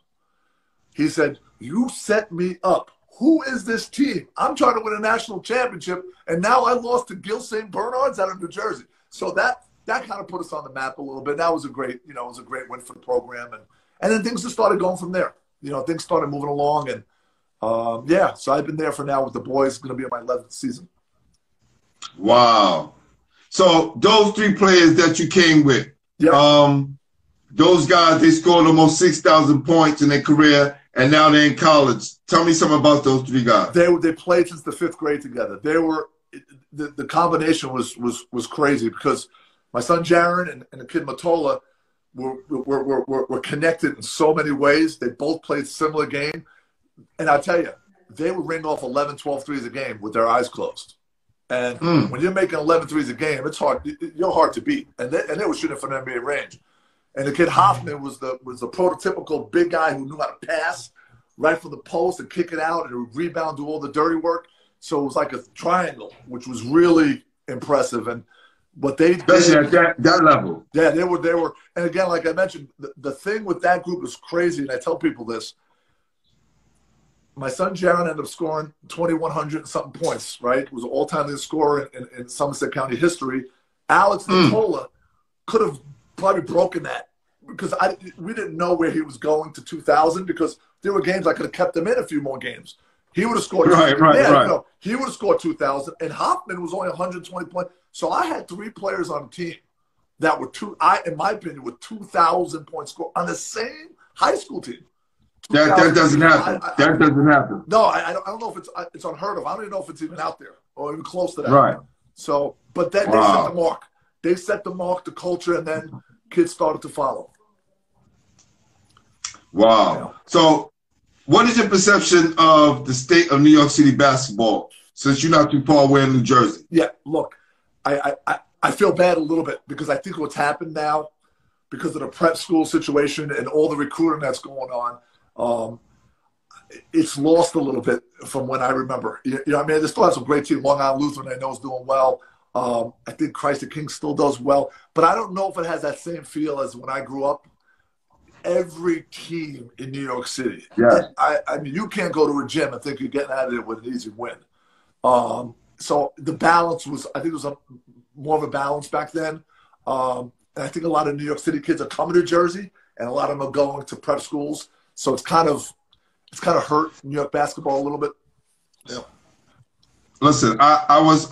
He said, you set me up. Who is this team? I'm trying to win a national championship, and now I lost to Gill St. Bernard's out of New Jersey. So that kind of put us on the map a little bit. That was a great win for the program. And then things just started going from there. You know, things started moving along. And, so I've been there for now with the boys. Going to be in my 11th season. Wow. So those 3 players that you came with, those guys, they scored almost 6,000 points in their career, and now they're in college. Tell me something about those 3 guys. They played since the 5th grade together. They were the combination was crazy because my son Jaren and the kid Matola were connected in so many ways. They both played similar game. And I'll tell you, they would ring off 11, 12 threes a game with their eyes closed. And when you're making 11 threes a game, it's hard. You're hard to beat. And they were shooting from NBA range. And the kid Hoffman was the prototypical big guy who knew how to pass right from the post and kick it out and rebound, do all the dirty work. So it was like a triangle, which was really impressive. And what they did, especially at that level. Yeah, they were. And again, like I mentioned, the thing with that group is crazy. And I tell people this. my son Jaren ended up scoring 2,100 and something points, right? It was an all-time leading scorer in Somerset County history. Alex Nicola could have probably broken that because we didn't know where he was going to 2,000 because there were games I could have kept him in a few more games. He would have scored. Right. You know, he would have scored 2,000, and Hoffman was only 120 points. So I had 3 players on the team that were in my opinion, were 2,000 point score on the same high school team. That doesn't happen. That doesn't happen. No, I don't know if it's unheard of. I don't even know if it's even out there or even close to that. Right. So, but then they set the mark. They set the mark, the culture, and then kids started to follow. Wow. Yeah. So, what is your perception of the state of New York City basketball since you're not too far away in New Jersey? Yeah, look, I feel bad a little bit because I think what's happened now, because of the prep school situation and all the recruiting that's going on, it's lost a little bit from when I remember. You know, I mean, they still have some great team. Long Island Lutheran, I know, is doing well. I think Christ the King still does well. But I don't know if it has that same feel as when I grew up. Every team in New York City. Yeah. I mean, you can't go to a gym and think you're getting out of there with an easy win. So the balance was, I think it was more of a balance back then. And I think a lot of New York City kids are coming to Jersey, and a lot of them are going to prep schools. So it's kind of hurt New York basketball a little bit. Yeah. Listen, I was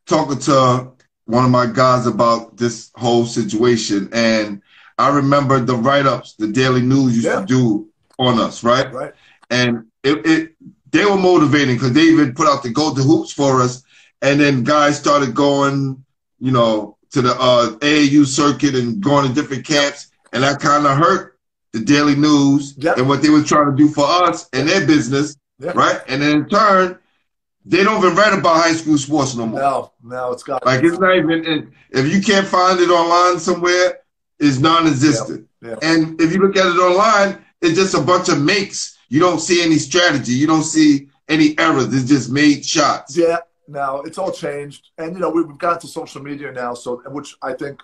talking to one of my guys about this whole situation, and I remember the write-ups the Daily News used to do on us, right? Right. And they were motivating because they even put out the Go to Hoops for us, and then guys started going, you know, to the AAU circuit and going to different camps, and that kind of hurt the Daily News and what they were trying to do for us and their business, right? And then in turn, they don't even write about high school sports no more. No, it's got like it's not even. If you can't find it online somewhere, it's non-existent. And if you look at it online, it's just a bunch of makes. You don't see any strategy. You don't see any errors. It's just made shots. Yeah, no, it's all changed. And, you know, we've got to social media now, so which I think,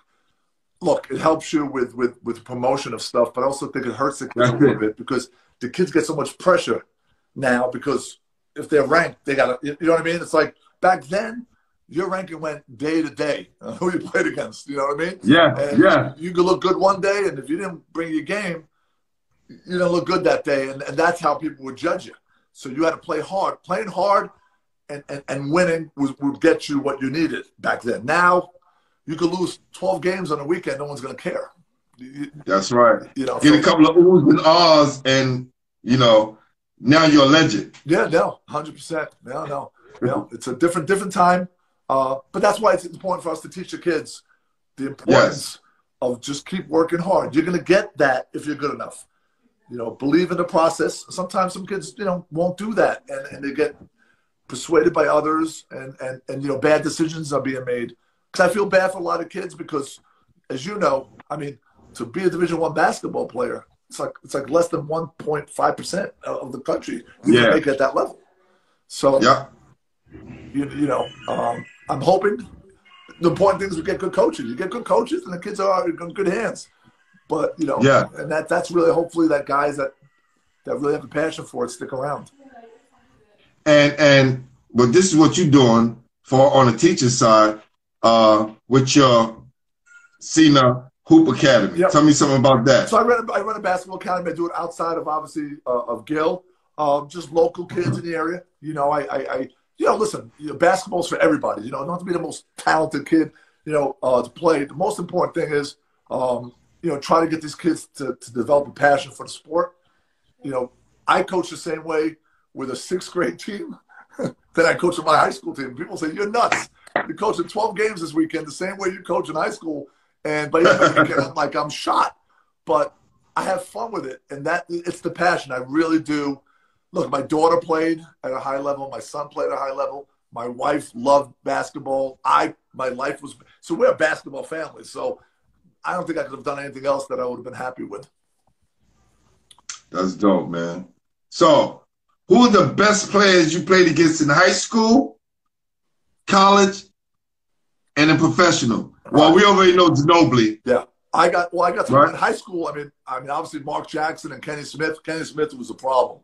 look, it helps you with promotion of stuff, but I also think it hurts the kids a little bit because the kids get so much pressure now because if they're ranked, they got to, you know what I mean? It's like back then, your ranking went day to day, who you played against, you know what I mean? Yeah. You could look good one day, and if you didn't bring your game, you didn't look good that day, and that's how people would judge you. So you had to play hard. Playing hard and winning would get you what you needed back then. Now, you could lose 12 games on a weekend, no one's going to care. That's right. You know, get a couple of oohs and ahs, and, you know, now you're a legend. Yeah, no, 100%. No. It's a different time. But that's why it's important for us to teach the kids the importance of just keep working hard. You're going to get that if you're good enough. You know, believe in the process. Sometimes some kids, you know, won't do that, and they get persuaded by others, and you know, bad decisions are being made. Because I feel bad for a lot of kids because, as you know, I mean, to be a Division I basketball player, it's like less than 1.5% of the country you can make it at that level. So you know, I'm hoping the important thing is we get good coaches. You get good coaches, and the kids are in good hands. But, you know, and that's really hopefully that guys that really have a passion for it stick around. And but this is what you're doing on the teacher side with your Sina Hoop Academy. Tell me something about that. So I run a basketball academy. I do it outside of obviously of Gill, just local kids in the area. You know, you know, listen, basketball's for everybody. You know, not to be the most talented kid, you know, to play. The most important thing is, you know, try to get these kids to develop a passion for the sport. You know, I coach the same way with a 6th grade team that I coach with my high school team. People say, you're nuts. You're coaching 12 games this weekend the same way you coach in high school. And by the end of the weekend, I'm like, I'm shot. But I have fun with it. And it's the passion. I really do. Look, my daughter played at a high level. My son played at a high level. My wife loved basketball. My life was – so we're a basketball family. So I don't think I could have done anything else that I would have been happy with. That's dope, man. So who are the best players you played against in high school, college, and in professional? Well, we already know Ginobili. Yeah. I got to in high school. I mean, obviously Mark Jackson and Kenny Smith. Kenny Smith was a problem.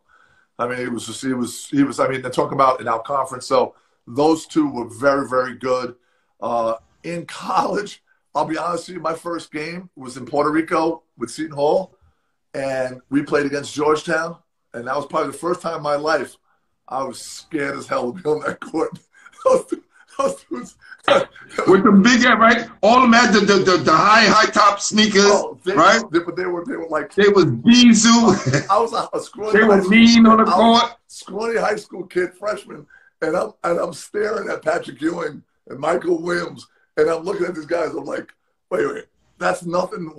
I mean, he was. I mean, they're talking about in our conference. So those two were very, very good. In college, I'll be honest with you, my first game was in Puerto Rico with Seton Hall, and we played against Georgetown, and that was probably the first time in my life I was scared as hell to be on that court. Those dudes, with the big head, right? All of them had the high top sneakers, right? But they were like they was Bisou. I was a scrawny. They were mean on the court. Scrawny high school kid, freshman, and I'm staring at Patrick Ewing and Michael Williams, and I'm looking at these guys. I'm like, wait, that's nothing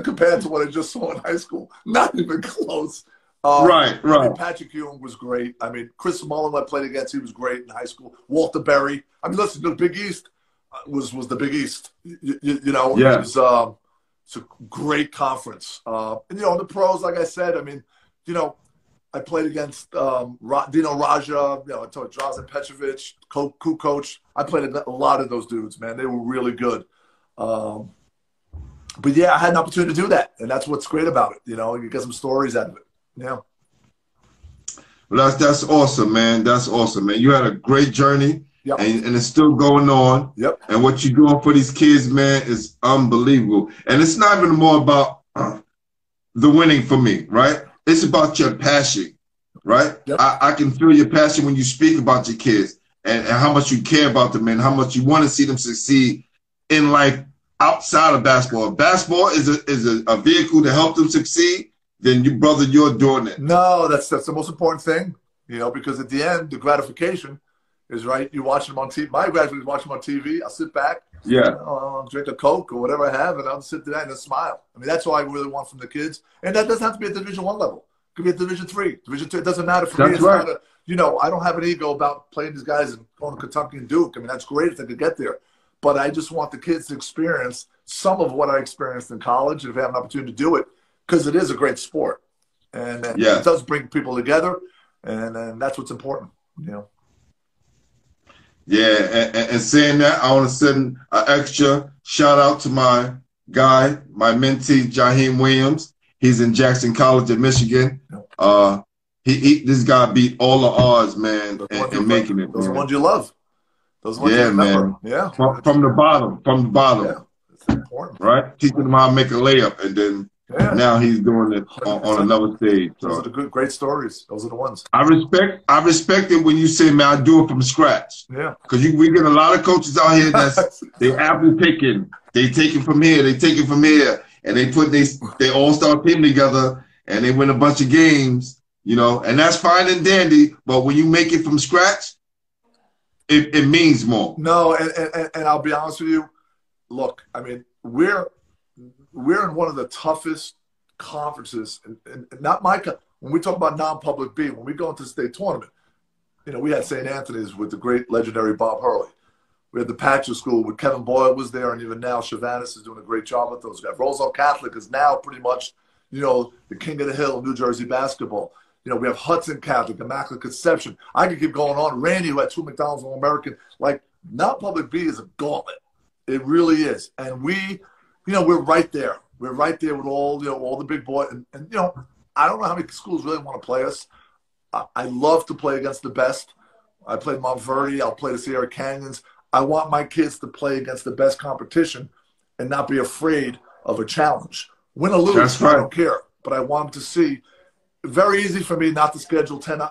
compared to what I just saw in high school. Not even close. Right. I mean, Patrick Ewing was great. I mean, Chris Mullen I played against, he was great in high school. Walter Berry. I mean, listen, the Big East was the Big East. You know, yeah. It's a great conference. And, you know, the pros, like I said, I mean, you know, I played against Dino Raja, you know, I told Drazen Petrovic, coach. I played a lot of those dudes, man. They were really good. But, yeah, I had an opportunity to do that, and that's what's great about it. You know, you get some stories out of it. Yeah. Well, that's awesome, man. That's awesome, man. You had a great journey, yep. and it's still going on. Yep. And what you're doing for these kids, man, is unbelievable. And it's not even more about the winning for me, right? It's about your passion, right? Yep. I can feel your passion when you speak about your kids and how much you care about them and how much you want to see them succeed in life outside of basketball. Basketball is a vehicle to help them succeed. Then you're doing it. No, that's the most important thing, you know, because at the end, the gratification is right. You watch them on TV. My gratification is watching them on TV. I'll sit back, yeah, I'll drink a Coke or whatever I have, and I'll sit there and smile. I mean, that's what I really want from the kids. And that doesn't have to be at Division I level. It could be at Division III, Division II. It doesn't matter for me. It's right. not you know, I don't have an ego about playing these guys and going to Kentucky and Duke. I mean, that's great if they could get there. But I just want the kids to experience some of what I experienced in college, if they have an opportunity to do it, because it is a great sport. And it does bring people together, and that's what's important, you know. Yeah, and saying that, I want to send an extra shout out to my guy, my mentee, Jaheim Williams. He's in Jackson College in Michigan. This guy beat all the odds, man, and making it. Those are the ones you love. Those are the ones you remember. Man. Yeah. From the bottom. Yeah, it's important. Right? Teaching him how to make a layup, and then now he's doing it on another stage. So. Those are the great stories. Those are the ones. I respect it when you say, man, I do it from scratch. Yeah. Because we get a lot of coaches out here they take it from here, they take it from here, and they put they all-star team together, and they win a bunch of games, you know, and that's fine and dandy, but when you make it from scratch, it means more. No, and I'll be honest with you, look, I mean, we're in one of the toughest conferences, and not when we talk about non-public B, when we go into the state tournament, you know, we had St. Anthony's with the great legendary Bob Hurley. We had the Patcher School with Kevin Boyle was there, and even now Shavanis is doing a great job with those guys. Roseville Catholic is now pretty much, you know, the king of the hill, New Jersey basketball. You know, we have Hudson Catholic, Immaculate Conception. I could keep going on. Randy, who had 2 McDonald's All-American. Like, non-public B is a gauntlet. It really is. And you know, we're right there. We're right there with all, you know, all the big boys. And you know, I don't know how many schools really want to play us. I love to play against the best. I played Mount Verde. I'll play the Sierra Canyons. I want my kids to play against the best competition and not be afraid of a challenge. Win or lose, that's right. I don't care. But I want them to see. Very easy for me not to schedule 10.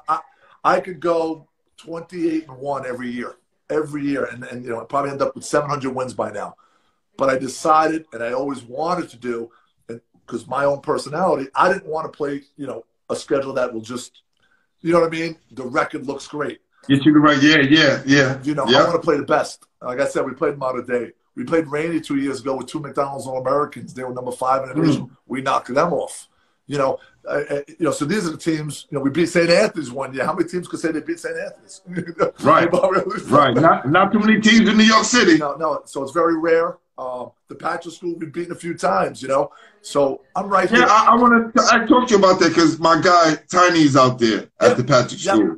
I could go 28-1 every year. And you know, I probably end up with 700 wins by now. But I decided, and I always wanted to do, because my own personality, I didn't want to play, you know, a schedule that will just, you know what I mean? The record looks great. Get you the right, yeah. You know, I want to play the best. Like I said, we played Modern Day. We played Randy 2 years ago with 2 McDonald's All-Americans. They were number 5 in the division. We knocked them off. You know, so these are the teams. You know, we beat St. Anthony's one year. How many teams could say they beat St. Anthony's? Right, right. Not too many teams in New York City. No. So it's very rare. The Patcher School we've beaten a few times. You know, so I'm right here. Yeah, I talked to you about that because my guy Tiny's out there at the Patcher School.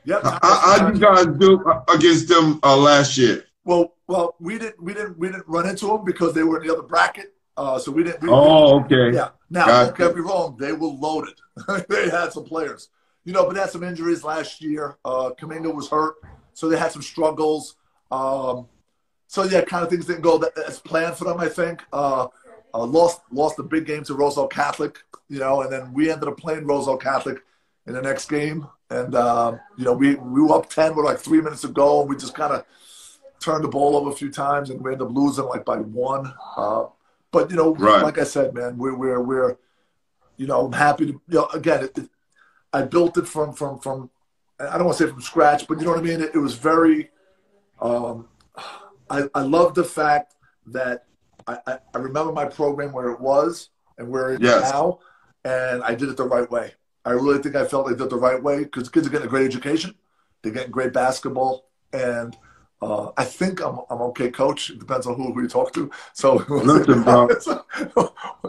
Yep. How did you guys do against them last year? Well, we didn't run into them because they were in the other bracket. So we didn't. Okay. Yeah. Now, don't get me wrong. They were loaded. They had some players. you know, but they had some injuries last year. Kaminga was hurt, so they had some struggles. So yeah, kind of things didn't go as planned for them, I think. Lost a big game to Roseville Catholic, you know, and then we ended up playing Roseville Catholic in the next game. And, you know, we were up 10 with like 3 minutes to go, and we just kind of turned the ball over a few times, and we ended up losing like by 1. But, you know, like I said, man, we're you know, I'm happy to, you know, again, I built it from I don't want to say from scratch, but you know what I mean? It was very, I love the fact that I remember my program where it was and where it is now, and I did it the right way. I really think I felt I did it the right way because kids are getting a great education. They're getting great basketball, and I think I'm okay, Coach. It depends on who you talk to. So listen, bro.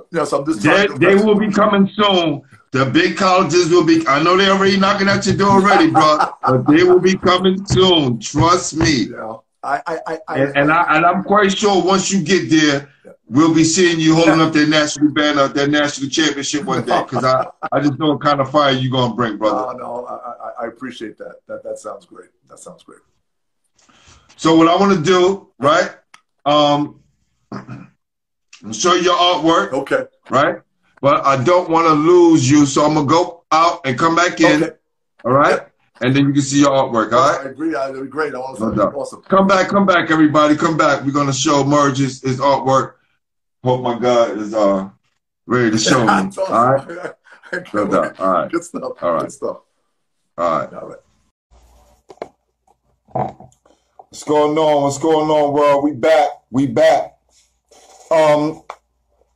You know, so I'm just they will be coming soon. The big colleges will be. I know they're already knocking at your door already, bro. But they will be coming soon. Trust me. Yeah. I'm quite sure once you get there, we'll be seeing you holding up their national banner, their national championship one day. Because I just know what kind of fire you're gonna bring, brother. No, I appreciate that. That sounds great. That sounds great. So what I want to do, right? I'm gonna show you your artwork. Okay. Right? But I don't want to lose you, so I'm gonna go out and come back in. Okay. All right? Yep. And then you can see your artwork, all right? I agree. That'd be great. Awesome. Come back, everybody. Come back. We're gonna show Merge his artwork. Hope my God is ready to show me. Awesome. All right? All right. Good stuff. All right. Good stuff. All right. All right. What's going on? What's going on, world? We back. I'm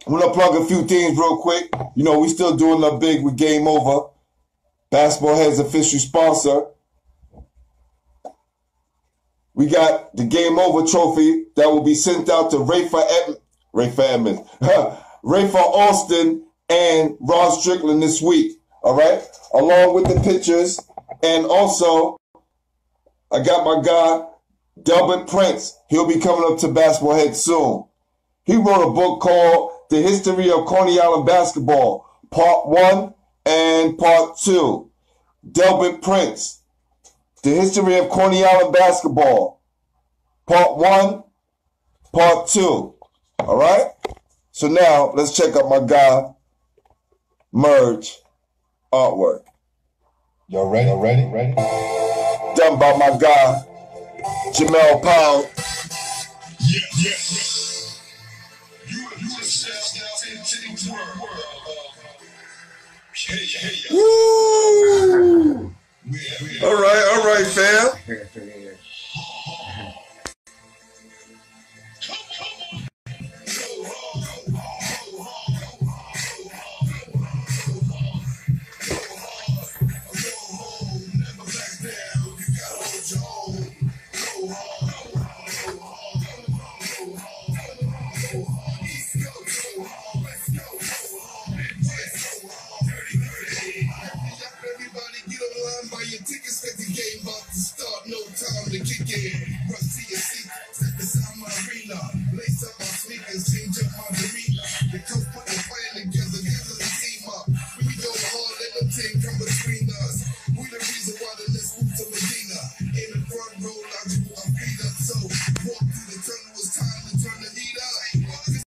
gonna plug a few things real quick. You know, we still doing the big with Game Over. Basketball Head's official sponsor. We got the Game Over trophy that will be sent out to Rafa Edmonds, Rafa Austin, and Ron Strickland this week. All right, along with the pictures, and also I got my guy Delbert Prince. He'll be coming up to Basketball Head soon. He wrote a book called The History of Coney Island Basketball, Part 1 and Part 2. Delbert Prince, The History of Coney Island Basketball, Part 1, Part 2. All right? So now, let's check out my guy, Merge artwork. Y'all ready? Done by my guy, Jamel Powell. Yeah. You a step into the world. Woo! All right, fam.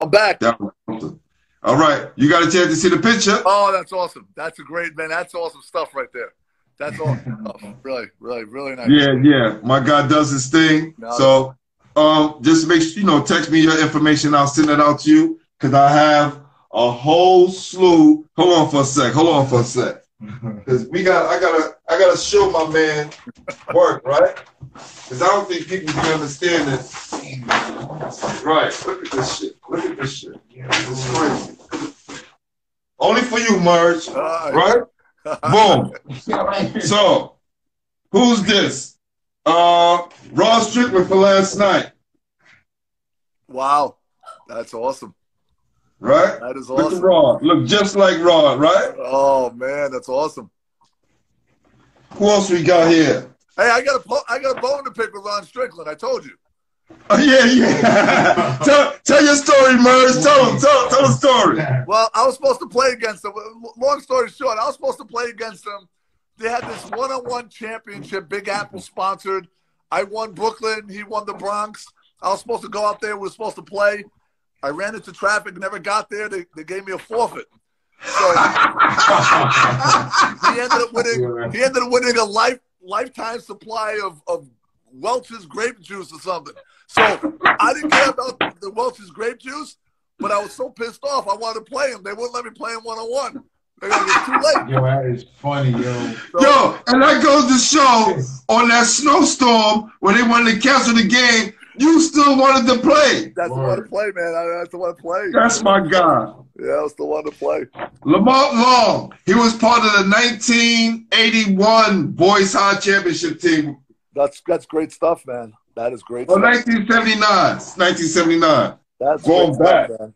I'm back. All right. You got a chance to see the picture? Oh, that's awesome. That's a great, man. That's awesome stuff right there. That's awesome stuff. Really nice. Yeah. My guy does his thing. No, so just make sure, text me your information. I'll send it out to you because I have a whole slew. Hold on for a sec. Because I gotta show my man work, right? Because I don't think people can understand this. Right. Look at this shit. It's crazy. Only for you, Merge. Right? Boom. So, who's this? Ron Strickland for last night. Wow. That's awesome. Right? That is awesome. Look at Ron. Look just like Ron, right? Oh, man. That's awesome. Who else we got here? Hey, I got a bone to pick with Ron Strickland. I told you. Oh, yeah. tell your story, Merz. Tell the story. Well, I was supposed to play against him. Long story short, I was supposed to play against him they had this one-on-one championship, Big Apple sponsored. I won Brooklyn. He won the Bronx. I was supposed to go out there. We were supposed to play. I ran into traffic, never got there. They gave me a forfeit. So he ended up winning. He ended up winning a lifetime supply of Welch's grape juice or something. So I didn't care about the Welch's grape juice, but I was so pissed off. I wanted to play him. They wouldn't let me play him one-on-one. They got it too late. Yo, that is funny, yo. Yo, and that goes to show on that snowstorm when they wanted to cancel the game, you still wanted to play. That's the one to play, man. That's the one to play. That's my guy. Yeah, that's the one to play. Lamont Long, he was part of the 1981 Boys High Championship team. That's great stuff, man. That is great Or stuff. 1979. 1979. That's going back. Stuff,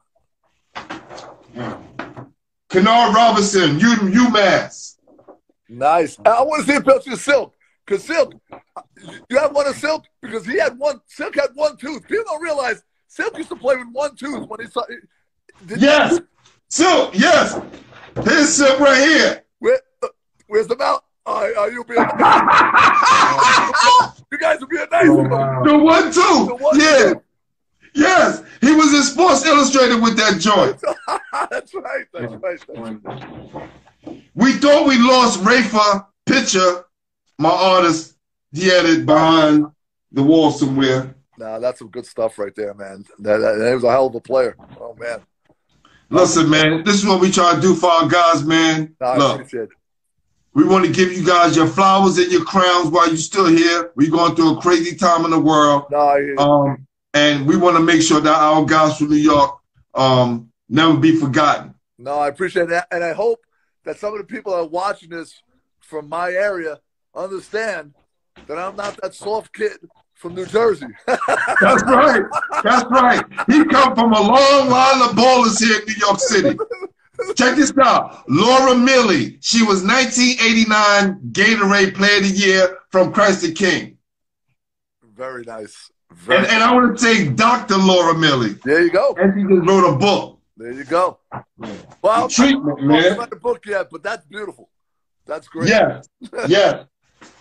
man. Kennard Robinson, UMass. Nice. I want to see a picture of Silk. Because Silk, you have one of Silk? Because he had one. Silk had one tooth. People don't realize Silk used to play with one tooth when he saw. Yes. Silk, yes. Here's Silk right here. Where's the mouth? You'll be nice. You guys will be nice. Oh, wow. The one tooth. Yeah. Yes. He was in Sports Illustrated with that joint. That's right. That's right. We thought we lost Rafa Pitcher, my artist. He had it behind the wall somewhere. Nah, that's some good stuff right there, man. That was a hell of a player. Oh, man. Listen, man, this is what we try to do for our guys, man. Nah, I appreciate it. We want to give you guys your flowers and your crowns while you're still here. We're going through a crazy time in the world. No, and we want to make sure that our guys from New York never be forgotten. No, I appreciate that. And I hope that some of the people that are watching this from my area understand that I'm not that soft kid from New Jersey. That's right. That's right. He come from a long line of ballers here in New York City. Check this out. Laura Milley. She was 1989 Gatorade Player of the Year from Christ the King. Very nice. And I want to say Dr. Laura Milley. There you go. And she just wrote a book. There you go. Well, treatment, I haven't read the book yet, but that's beautiful. That's great. Yes. Yes.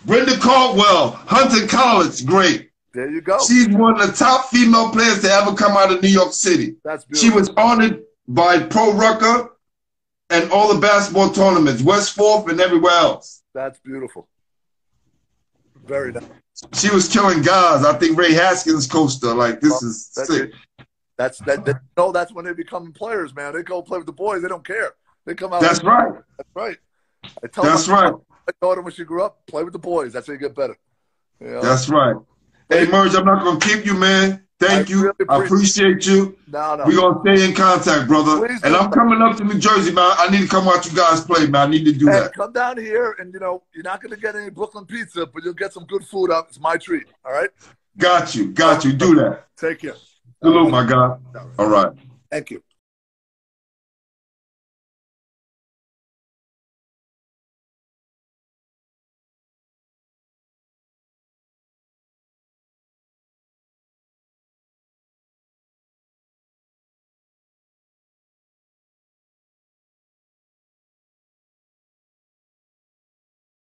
Brenda Caldwell, Hunter College, great. There you go. She's one of the top female players to ever come out of New York City. That's beautiful. She was honored by Pro Rucker and all the basketball tournaments, West Fourth and everywhere else. That's beautiful. Very nice. She was killing guys. I think Ray Haskins coached her. Like, this is sick. That's when they become players, man. They go play with the boys. They don't care. They come out. That's right. That's right. I told her when she grew up, play with the boys. That's how you get better. You know? That's right. Hey, Merge, I'm not going to keep you, man. Thank you. Really I appreciate you. No. We're going to stay in contact, brother. Please and I'm coming up to New Jersey, man. I need to come watch you guys play, man. I need to do that. Come down here, and, you know, you're not going to get any Brooklyn pizza, but you'll get some good food out. It's my treat. All right? Got you. Got you. Do that. Take care. Salute, my guy. All right. Thank you.